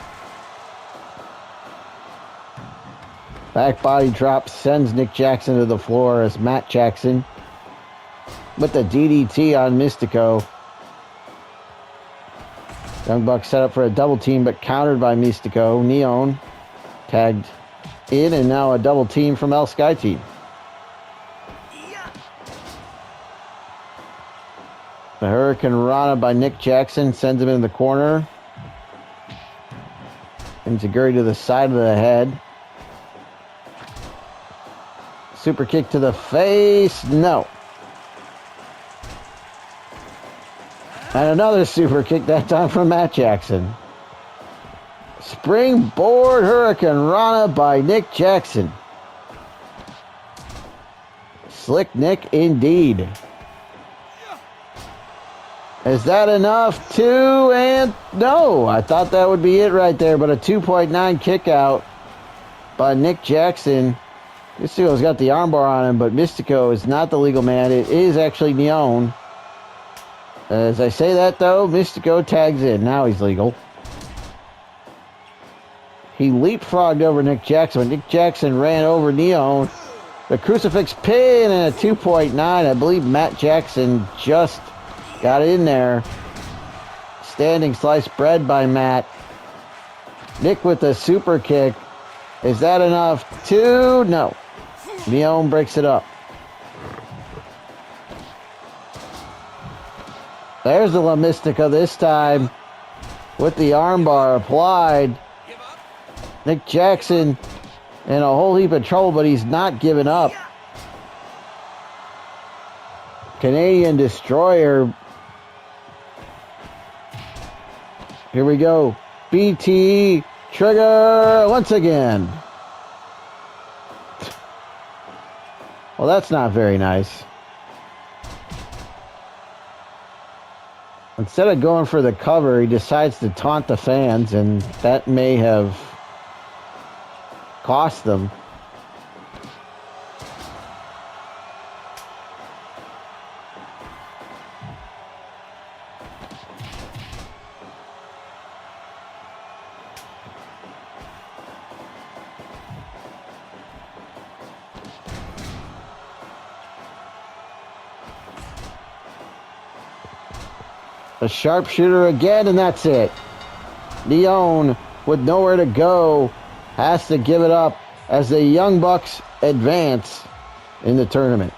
Back body drop sends Nick Jackson to the floor as Matt Jackson with the DDT on Mistico. Young Bucks set up for a double team, but countered by Mistico. Neon tagged in, and now a double team from El Sky Team. The Hurricane Rana by Nick Jackson sends him in the corner. Enziguri to the side of the head. Super kick to the face. No. And another super kick, that time from Matt Jackson. Springboard Hurricane Rana by Nick Jackson. Slick Nick indeed. Is that enough? Two and no. I thought that would be it right there, but a 2.9 kick out by Nick Jackson. Mystico's got the armbar on him, but Mistico is not the legal man. It is actually Neon. As I say that, though, Mystico tags in. Now he's legal. He leapfrogged over Nick Jackson, but Nick Jackson ran over Neon. The crucifix pin and a 2.9. I believe Matt Jackson just got in there. Standing sliced bread by Matt. Nick with the super kick. Is that enough? Two? No. Neon breaks it up. There's the La Mystica this time with the armbar applied. Nick Jackson in a whole heap of trouble, but he's not giving up. Canadian Destroyer. Here we go. BT trigger once again. Well, that's not very nice. Instead of going for the cover, he decides to taunt the fans, and that may have cost them. A sharpshooter again, and that's it. Neon, with nowhere to go, has to give it up as the Young Bucks advance in the tournament.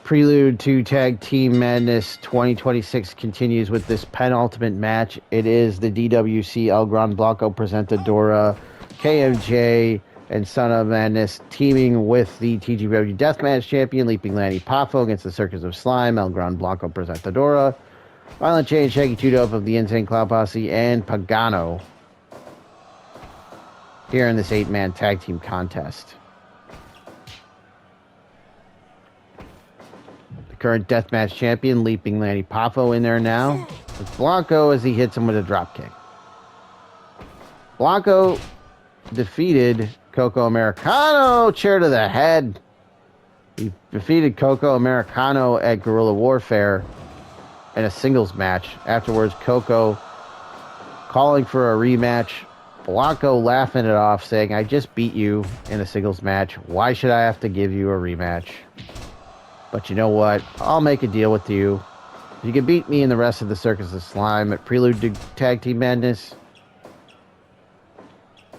Prelude to Tag Team Madness 2026 continues with this penultimate match. It is the DWC El Gran Blanco Presentadora, KMJ, and Son of Madness teaming with the TGPW Deathmatch Champion, Leaping Lanny Poffo against the Circus of Slime, El Gran Blanco Presentadora, Violent J and Shaggy 2-Dope of the Insane Clown Posse, and Pagano here in this 8-man tag team contest. The current Deathmatch Champion, Leaping Lanny Poffo, in there now with Blanco as he hits him with a dropkick. Blanco defeated Koko Americano, chair to the head. He defeated Koko Americano at Guerrilla Warfare in a singles match. Afterwards, Koko calling for a rematch. Blanco laughing it off, saying, I just beat you in a singles match. Why should I have to give you a rematch? But you know what? I'll make a deal with you. If you can beat me and the rest of the Circus of Slime at Prelude to Tag Team Madness,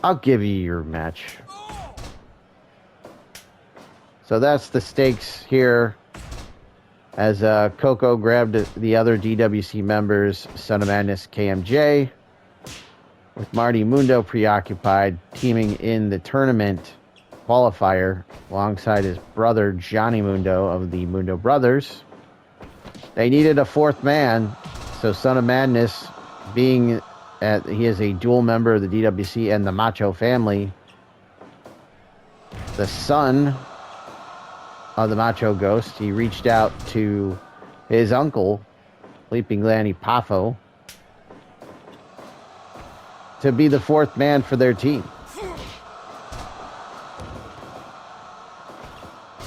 I'll give you your match. So that's the stakes here. As Koko grabbed the other DWC members, Son of Madness, KMJ, with Marty Mundo preoccupied, teaming in the tournament qualifier alongside his brother, Johnny Mundo of the Mundo Brothers. They needed a fourth man, so Son of Madness, being he is a dual member of the DWC and the Macho family, the son of the Macho Ghost, he reached out to his uncle, Leaping Lanny Poffo, to be the fourth man for their team.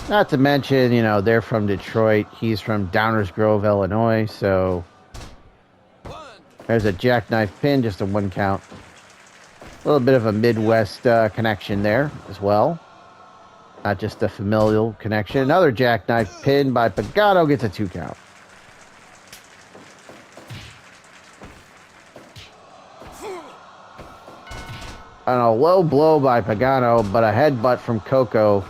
Not to mention, you know, they're from Detroit. He's from Downers Grove, Illinois, so there's a jackknife pin, just a 1 count. A little bit of a Midwest connection there as well. Not just a familial connection. Another jackknife pin by Pagano gets a 2 count. And a low blow by Pagano, but a headbutt from Koko.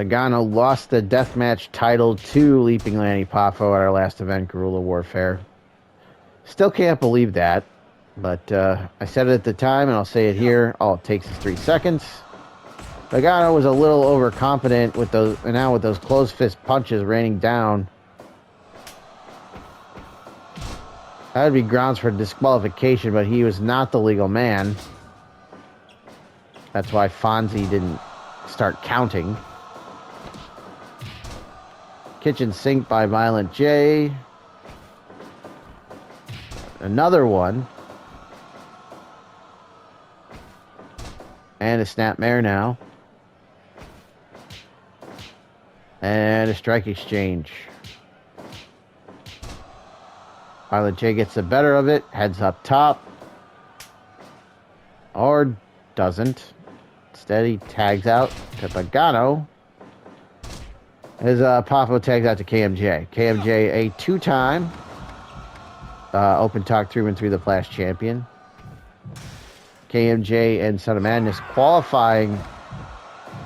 Pagano lost the deathmatch title to Leaping Lanny Poffo at our last event, Guerrilla Warfare. Still can't believe that, but I said it at the time, and I'll say it here. All it takes is 3 seconds. Pagano was a little overconfident with those, and now with those closed fist punches raining down, that would be grounds for disqualification, but he was not the legal man. That's why Fonzie didn't start counting. Kitchen sink by Violent J. Another one. And a snapmare now. And a strike exchange. Violent J gets the better of it. Heads up top. Or doesn't. Instead he tags out to Pagano. As Poffo tags out to KMJ. KMJ, a 2-time Open Talk 3-1-3 The Flash champion. KMJ and Son of Madness qualifying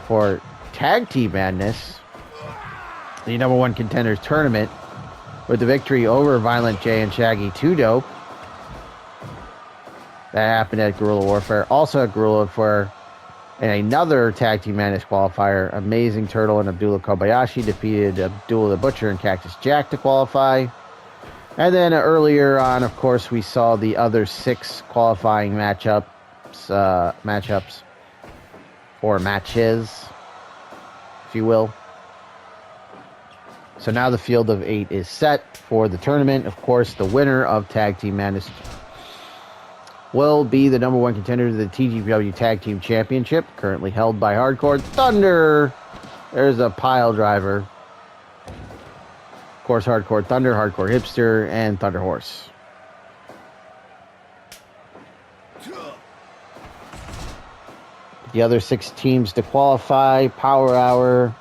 for Tag Team Madness, the #1 contenders tournament, with the victory over Violent J and Shaggy 2-Dope. That happened at Guerrilla Warfare. Also at Guerrilla Warfare, and another Tag Team Madness qualifier, Amazing Turtle and Abdullah Kobayashi defeated Abdullah the Butcher and Cactus Jack to qualify. And then earlier on, of course, we saw the other 6 qualifying matchups, or matches, if you will. So now the field of 8 is set for the tournament. Of course, the winner of Tag Team Madness will be the #1 contender to the TGPW Tag Team Championship, currently held by Hardcore Thunder. There's a pile driver. Of course, Hardcore Thunder, Hardcore Hipster, and Thunder Horse. The other 6 teams to qualify: Power Hour,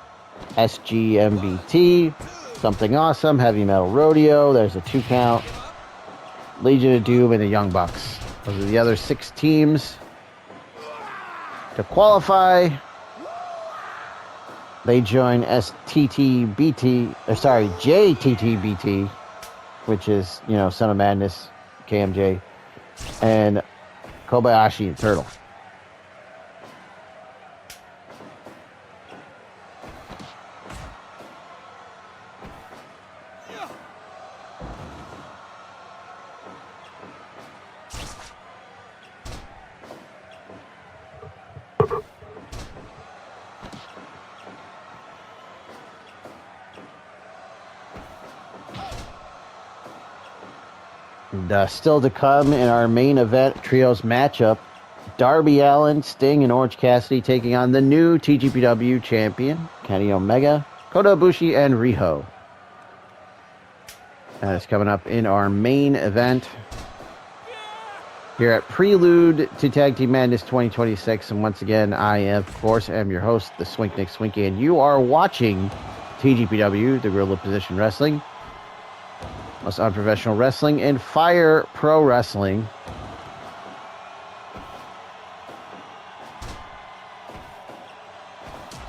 SGMBT, Something Awesome, Heavy Metal Rodeo, there's a 2 count, Legion of Doom, and the Young Bucks. Those are the other 6 teams to qualify. They join JTTBT, which is, Son of Madness, KMJ, and Kobayashi and Turtle. And still to come in our main event trios matchup, Darby Allin, Sting, and Orange Cassidy taking on the new TGPW champion, Kenny Omega, Kota Ibushi, and Riho. That is coming up in our main event here at Prelude to Tag Team Madness 2026. And once again, I, of course, am your host, the Swinknick Swinky, and you are watching TGPW, the Guerrilla Position Wrestling, most unprofessional wrestling, and Fire Pro Wrestling.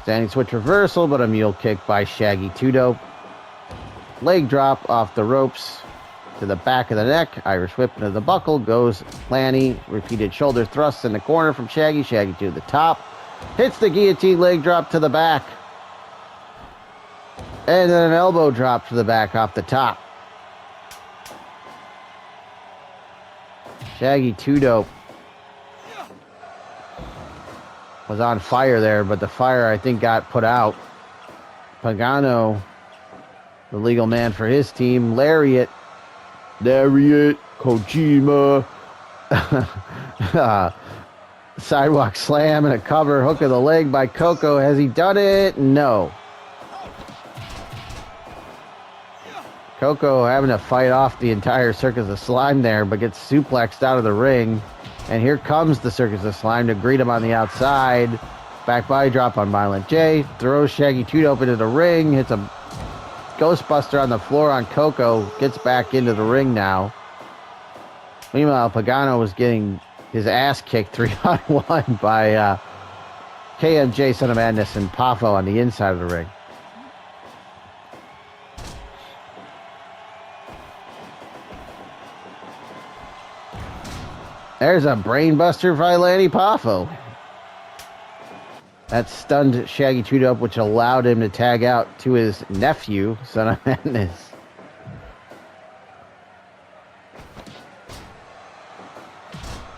Standing switch reversal, but a mule kick by Shaggy 2-Dope. Leg drop off the ropes to the back of the neck. Irish whip into the buckle. Goes Lanny. Repeated shoulder thrusts in the corner from Shaggy. Shaggy to the top. Hits the guillotine leg drop to the back. And then an elbow drop to the back off the top. Shaggy 2-Dope was on fire there, but the fire, I think, got put out. Pagano, the legal man for his team, Lariat, Kojima, sidewalk slam and a cover hook of the leg by Koko. Has he done it? No. Koko having to fight off the entire Circus of Slime there, but gets suplexed out of the ring. And here comes the Circus of Slime to greet him on the outside. Back body drop on Violent J. Throws Shaggy 2-Dope into the ring. Hits a Ghostbuster on the floor on Koko. Gets back into the ring now. Meanwhile, Pagano was getting his ass kicked 3-on-1 by KMJ, Son of Madness, and Poffo on the inside of the ring. There's a brainbuster by Lanny Poffo. That stunned Shaggy 2-Dope, which allowed him to tag out to his nephew, Son of Madness.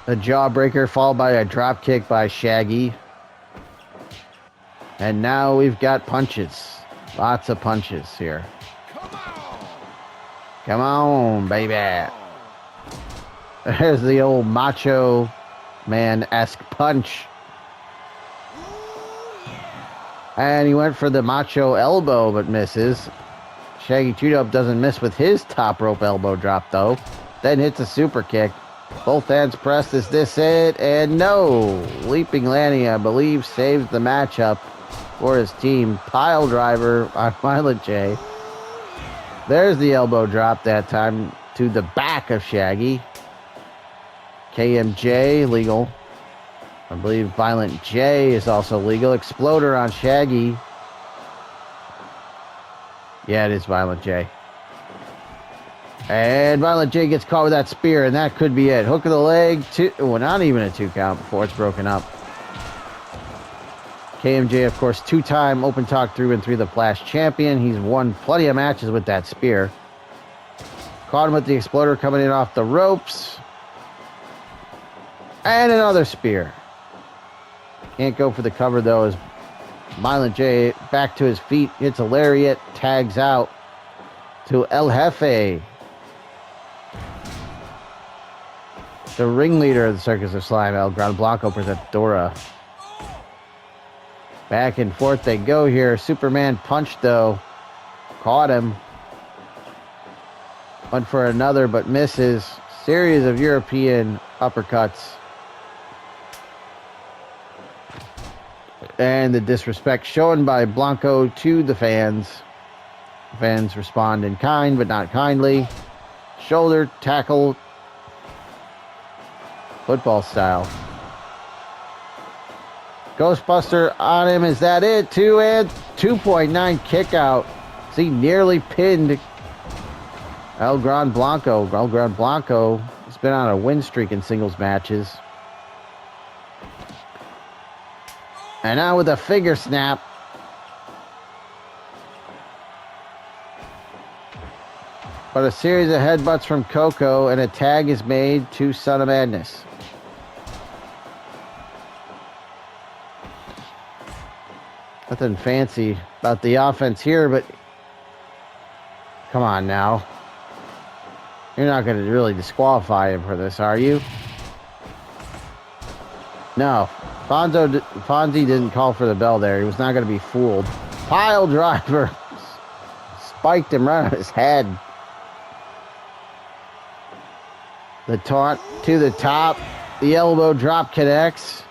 A jawbreaker followed by a drop kick by Shaggy. And now we've got punches. Lots of punches here. Come on, baby. There's the old Macho Man-esque punch. And he went for the Macho elbow, but misses. Shaggy 2-Dope doesn't miss with his top rope elbow drop, though. Then hits a super kick. Both hands pressed. Is this it? And no! Leaping Lanny, I believe, saves the matchup for his team. Pile driver on Violent J. There's the elbow drop that time to the back of Shaggy. KMJ, legal. I believe Violent J is also legal. Exploder on Shaggy. Yeah, it is Violent J. And Violent J gets caught with that spear, and that could be it. Hook of the leg, well, not even a 2 count before it's broken up. KMJ, of course, 2-time Open Talk 3-3 the Flash champion. He's won plenty of matches with that spear. Caught him with the Exploder coming in off the ropes. And another spear. Can't go for the cover, though, as Violent J back to his feet, hits a lariat, tags out to El Jefe. The ringleader of the Circus of Slime, El Gran Blanco, Presentadora. Back and forth they go here. Superman punch, though. Caught him. Went for another, but misses. Series of European uppercuts. And the disrespect shown by Blanco to the fans. Fans respond in kind, but not kindly. Shoulder tackle. Football style. Ghostbuster on him. Is that it? 2 and 2.9 kick out. See, nearly pinned El Gran Blanco. El Gran Blanco has been on a win streak in singles matches. And now with a finger snap. But a series of headbutts from Koko, and a tag is made to Son of Madness. Nothing fancy about the offense here, but come on now. You're not going to really disqualify him for this, are you? No. Fonzie didn't call for the bell there. He was not going to be fooled. Pile driver. Spiked him right on his head. The taunt to the top. The elbow drop connects.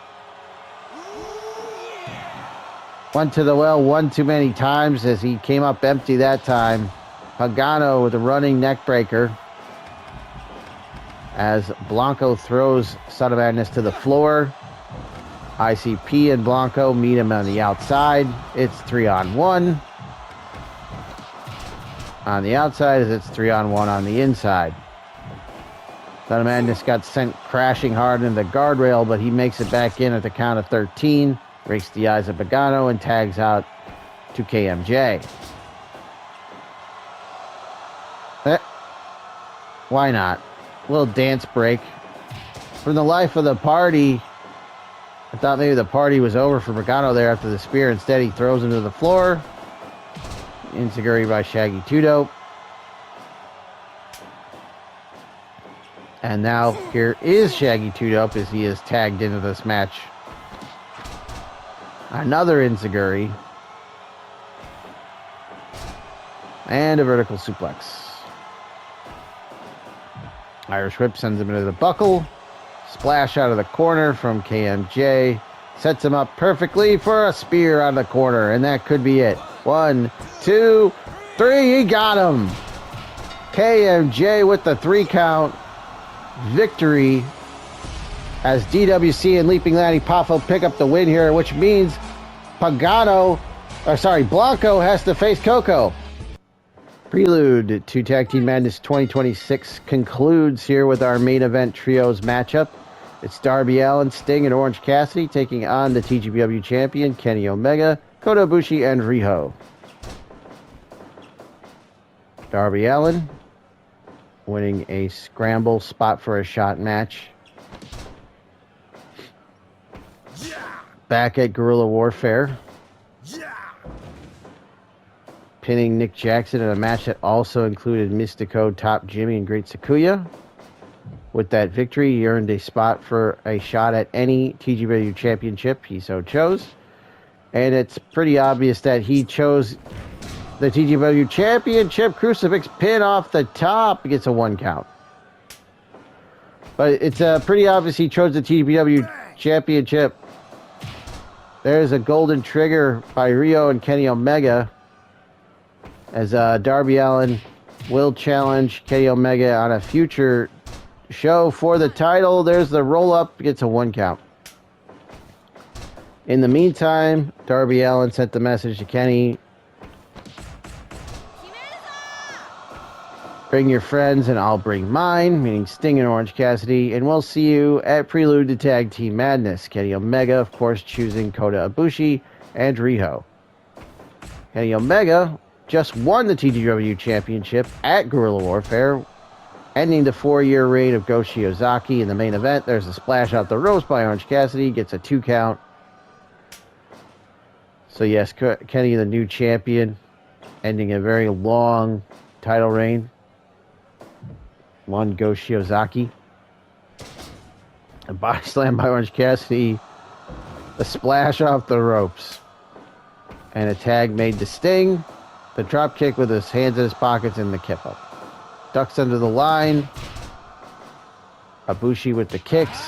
Went to the well one too many times as he came up empty that time. Pagano with a running neck breaker. As Blanco throws Son of Madness to the floor. ICP and Blanco meet him on the outside. It's 3-on-1. On the outside as it's 3-on-1 on the inside. Son of Madness got sent crashing hard into the guardrail, but he makes it back in at the count of 13. Breaks the eyes of Pagano and tags out to KMJ. Why not? A little dance break. For the life of the party, I thought maybe the party was over for Pagano there after the spear. Instead, he throws him to the floor. Enziguri by Shaggy 2-Dope. And now here is Shaggy 2-Dope as he is tagged into this match. Another Enziguri. And a vertical suplex. Irish Whip sends him into the buckle. Splash out of the corner from KMJ. Sets him up perfectly for a spear on the corner. And that could be it. 1, 2, 3. He got him. KMJ with the 3 count victory as DWC and Leaping Lanny Poffo pick up the win here, which means Blanco has to face Koko. Prelude to Tag Team Madness 2026 concludes here with our main event trios matchup. It's Darby Allin, Sting, and Orange Cassidy taking on the TGPW champion Kenny Omega, Kota Ibushi, and Riho. Darby Allin winning a scramble spot for a shot match. Back at Guerrilla Warfare. Pinning Nick Jackson in a match that also included Mistico, Top Jimmy, and Great Sakuya. With that victory, he earned a spot for a shot at any TGPW championship he so chose. And it's pretty obvious that he chose the TGPW championship crucifix pin off the top. Gets a 1 count. But it's pretty obvious he chose the TGPW championship. There's a golden trigger by Rio and Kenny Omega, as Darby Allin will challenge Kenny Omega on a future show for the title. There's the roll-up, gets a 1 count. In the meantime, Darby Allin sent the message to Kenny. Bring your friends and I'll bring mine, meaning Sting and Orange Cassidy, and we'll see you at Prelude to Tag Team Madness. Kenny Omega, of course, choosing Kota Ibushi and Riho. Kenny Omega just won the TGW Championship at Guerrilla Warfare, ending the 4-year reign of Go Shiozaki. In the main event, there's a splash out the ropes by Orange Cassidy, gets a 2 count. So yes, Kenny, the new champion, ending a very long title reign. One Go Shiozaki. A body slam by Orange Cassidy. A splash off the ropes. And a tag made to Sting. The drop kick with his hands in his pockets and the kip up. Ducks under the line. Ibushi with the kicks.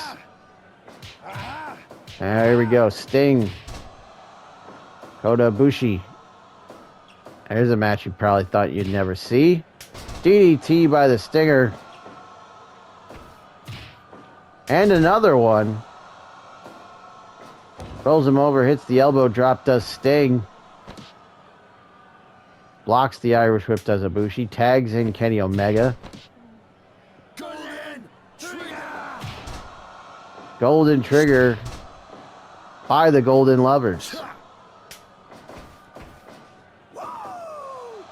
And here we go. Sting. Kota Ibushi. There's a match you probably thought you'd never see. DDT by the Stinger. And another one. Rolls him over, hits the elbow drop, does Sting. Blocks the Irish Whip, does Ibushi. Tags in Kenny Omega. Golden Trigger by the Golden Lovers.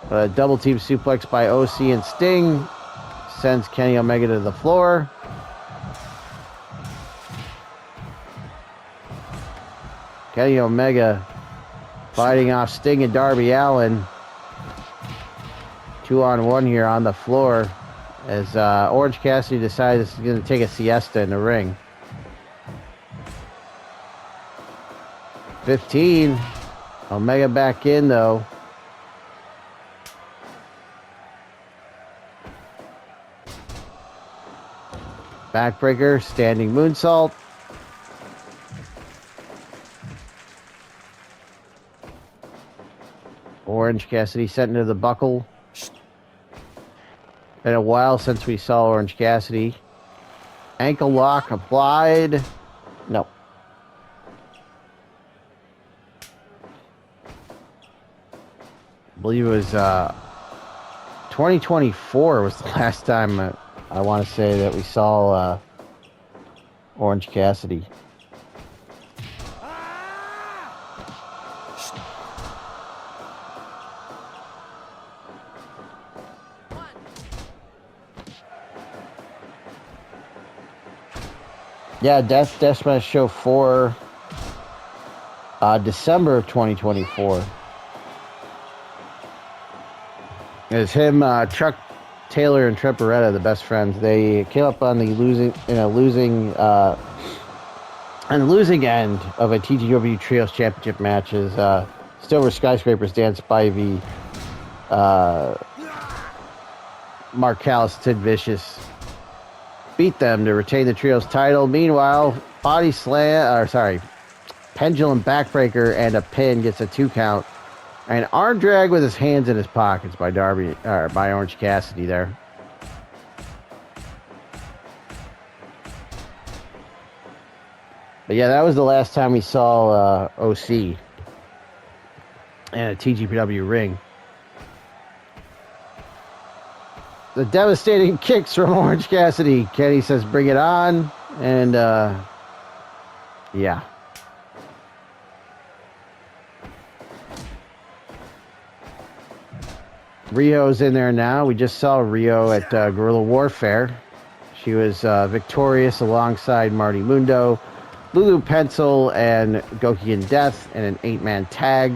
A double team suplex by OC and Sting sends Kenny Omega to the floor. Kenny Omega fighting off Sting and Darby Allin. 2-on-1 here on the floor as Orange Cassidy decides he's going to take a siesta in the ring. 15. Omega back in though. Backbreaker, standing moonsault. Orange Cassidy sent into the buckle. Been a while since we saw Orange Cassidy. Ankle lock applied. No. I believe it was 2024 was the last time I want to say that we saw Orange Cassidy. Yeah, Deathmatch Show 4, December of 2024. It's him, Chuck Taylor and Trent Beretta, the best friends. They came up on the losing end of a TGW Trios Championship matches. Still were Skyscrapers, Dan Spivey, Mark Callis, Sid Vicious. Beat them to retain the Trios title. Meanwhile, pendulum backbreaker and a pin gets a 2 count. An arm drag with his hands in his pockets by by Orange Cassidy there. But yeah, that was the last time we saw OC in a TGPW ring. The devastating kicks from Orange Cassidy. Kenny says, bring it on. And, yeah. Rio's in there now. We just saw Rio at Guerrilla Warfare. She was victorious alongside Marty Mundo, Lulu Pencil, and Goki and Death in an 8-man tag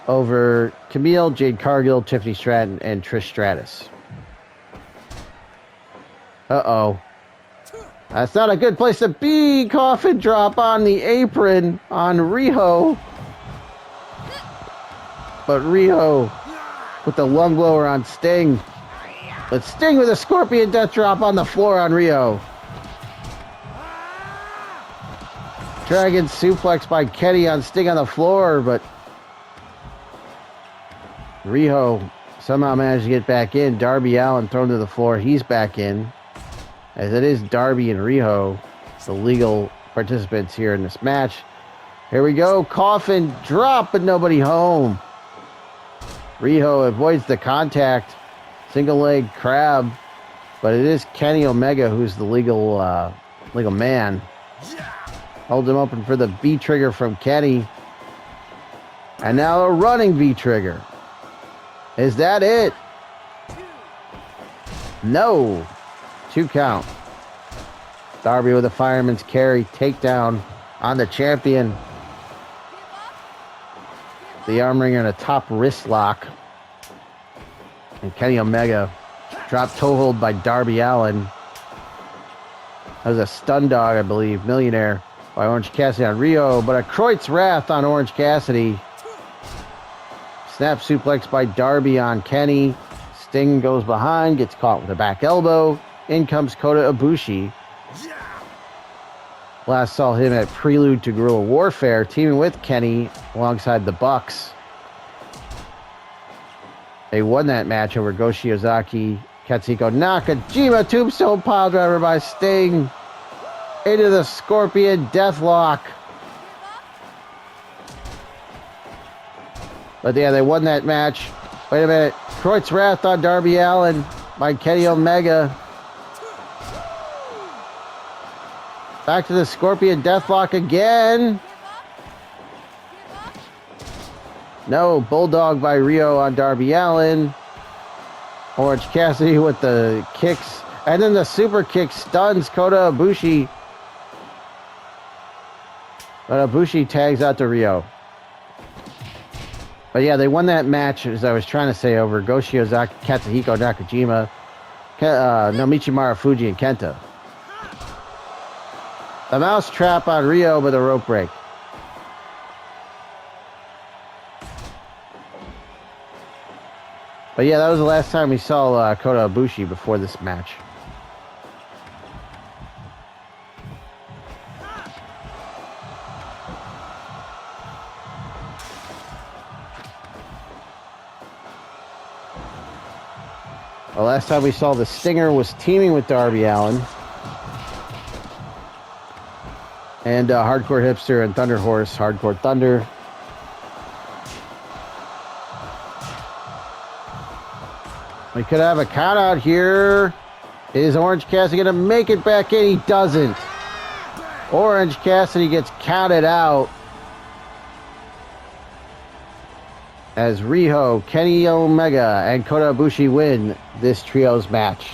over Camille, Jade Cargill, Tiffany Stratton, and Trish Stratus. Uh-oh. That's not a good place to be. Coffin drop on the apron on Rio. But Rio with the lung blower on Sting. But Sting with a scorpion death drop on the floor on Rio. Dragon suplex by Kenny on Sting on the floor, but Rio somehow managed to get back in. Darby Allin thrown to the floor. He's back in. As it is Darby and Riho, the legal participants here in this match. Here we go. Coffin drop, but nobody home. Riho avoids the contact. Single leg crab. But it is Kenny Omega who's the legal man. Holds him open for the V trigger from Kenny. And now a running V trigger. Is that it? No. 2 count. Darby with a fireman's carry. Takedown on the champion. The arm wringer and a top wrist lock. And Kenny Omega dropped toe hold by Darby Allin. That was a stun dog, I believe. Millionaire by Orange Cassidy on Rio. But a Kreutz Wrath on Orange Cassidy. Snap suplex by Darby on Kenny. Sting goes behind. Gets caught with a back elbow. In comes Kota Ibushi. Last saw him at Prelude to Guerrilla Warfare, teaming with Kenny alongside the Bucks. They won that match over Go Shiozaki, Katsuhiko Nakajima, tombstone pile driver by Sting. Into the Scorpion Deathlock. But yeah, they won that match. Wait a minute. Kreutz Wrath on Darby Allin by Kenny Omega. Back to the Scorpion Deathlock again. No, Bulldog by Rio on Darby Allin. Orange Cassidy with the kicks. And then the super kick stuns Kota Ibushi. But Ibushi tags out to Rio. But yeah, they won that match, as I was trying to say, over Go Shiozaki, Katsuhiko Nakajima, Nomichi Marufuji, and Kenta. The mouse trap on Rio with a rope break. But yeah, that was the last time we saw Kota Ibushi before this match. The last time we saw the Stinger was teaming with Darby Allin. And Hardcore Hipster and Thunder Horse, Hardcore Thunder. We could have a count out here. Is Orange Cassidy going to make it back in? He doesn't. Orange Cassidy gets counted out. As Riho, Kenny Omega, and Kota Ibushi win this trios match.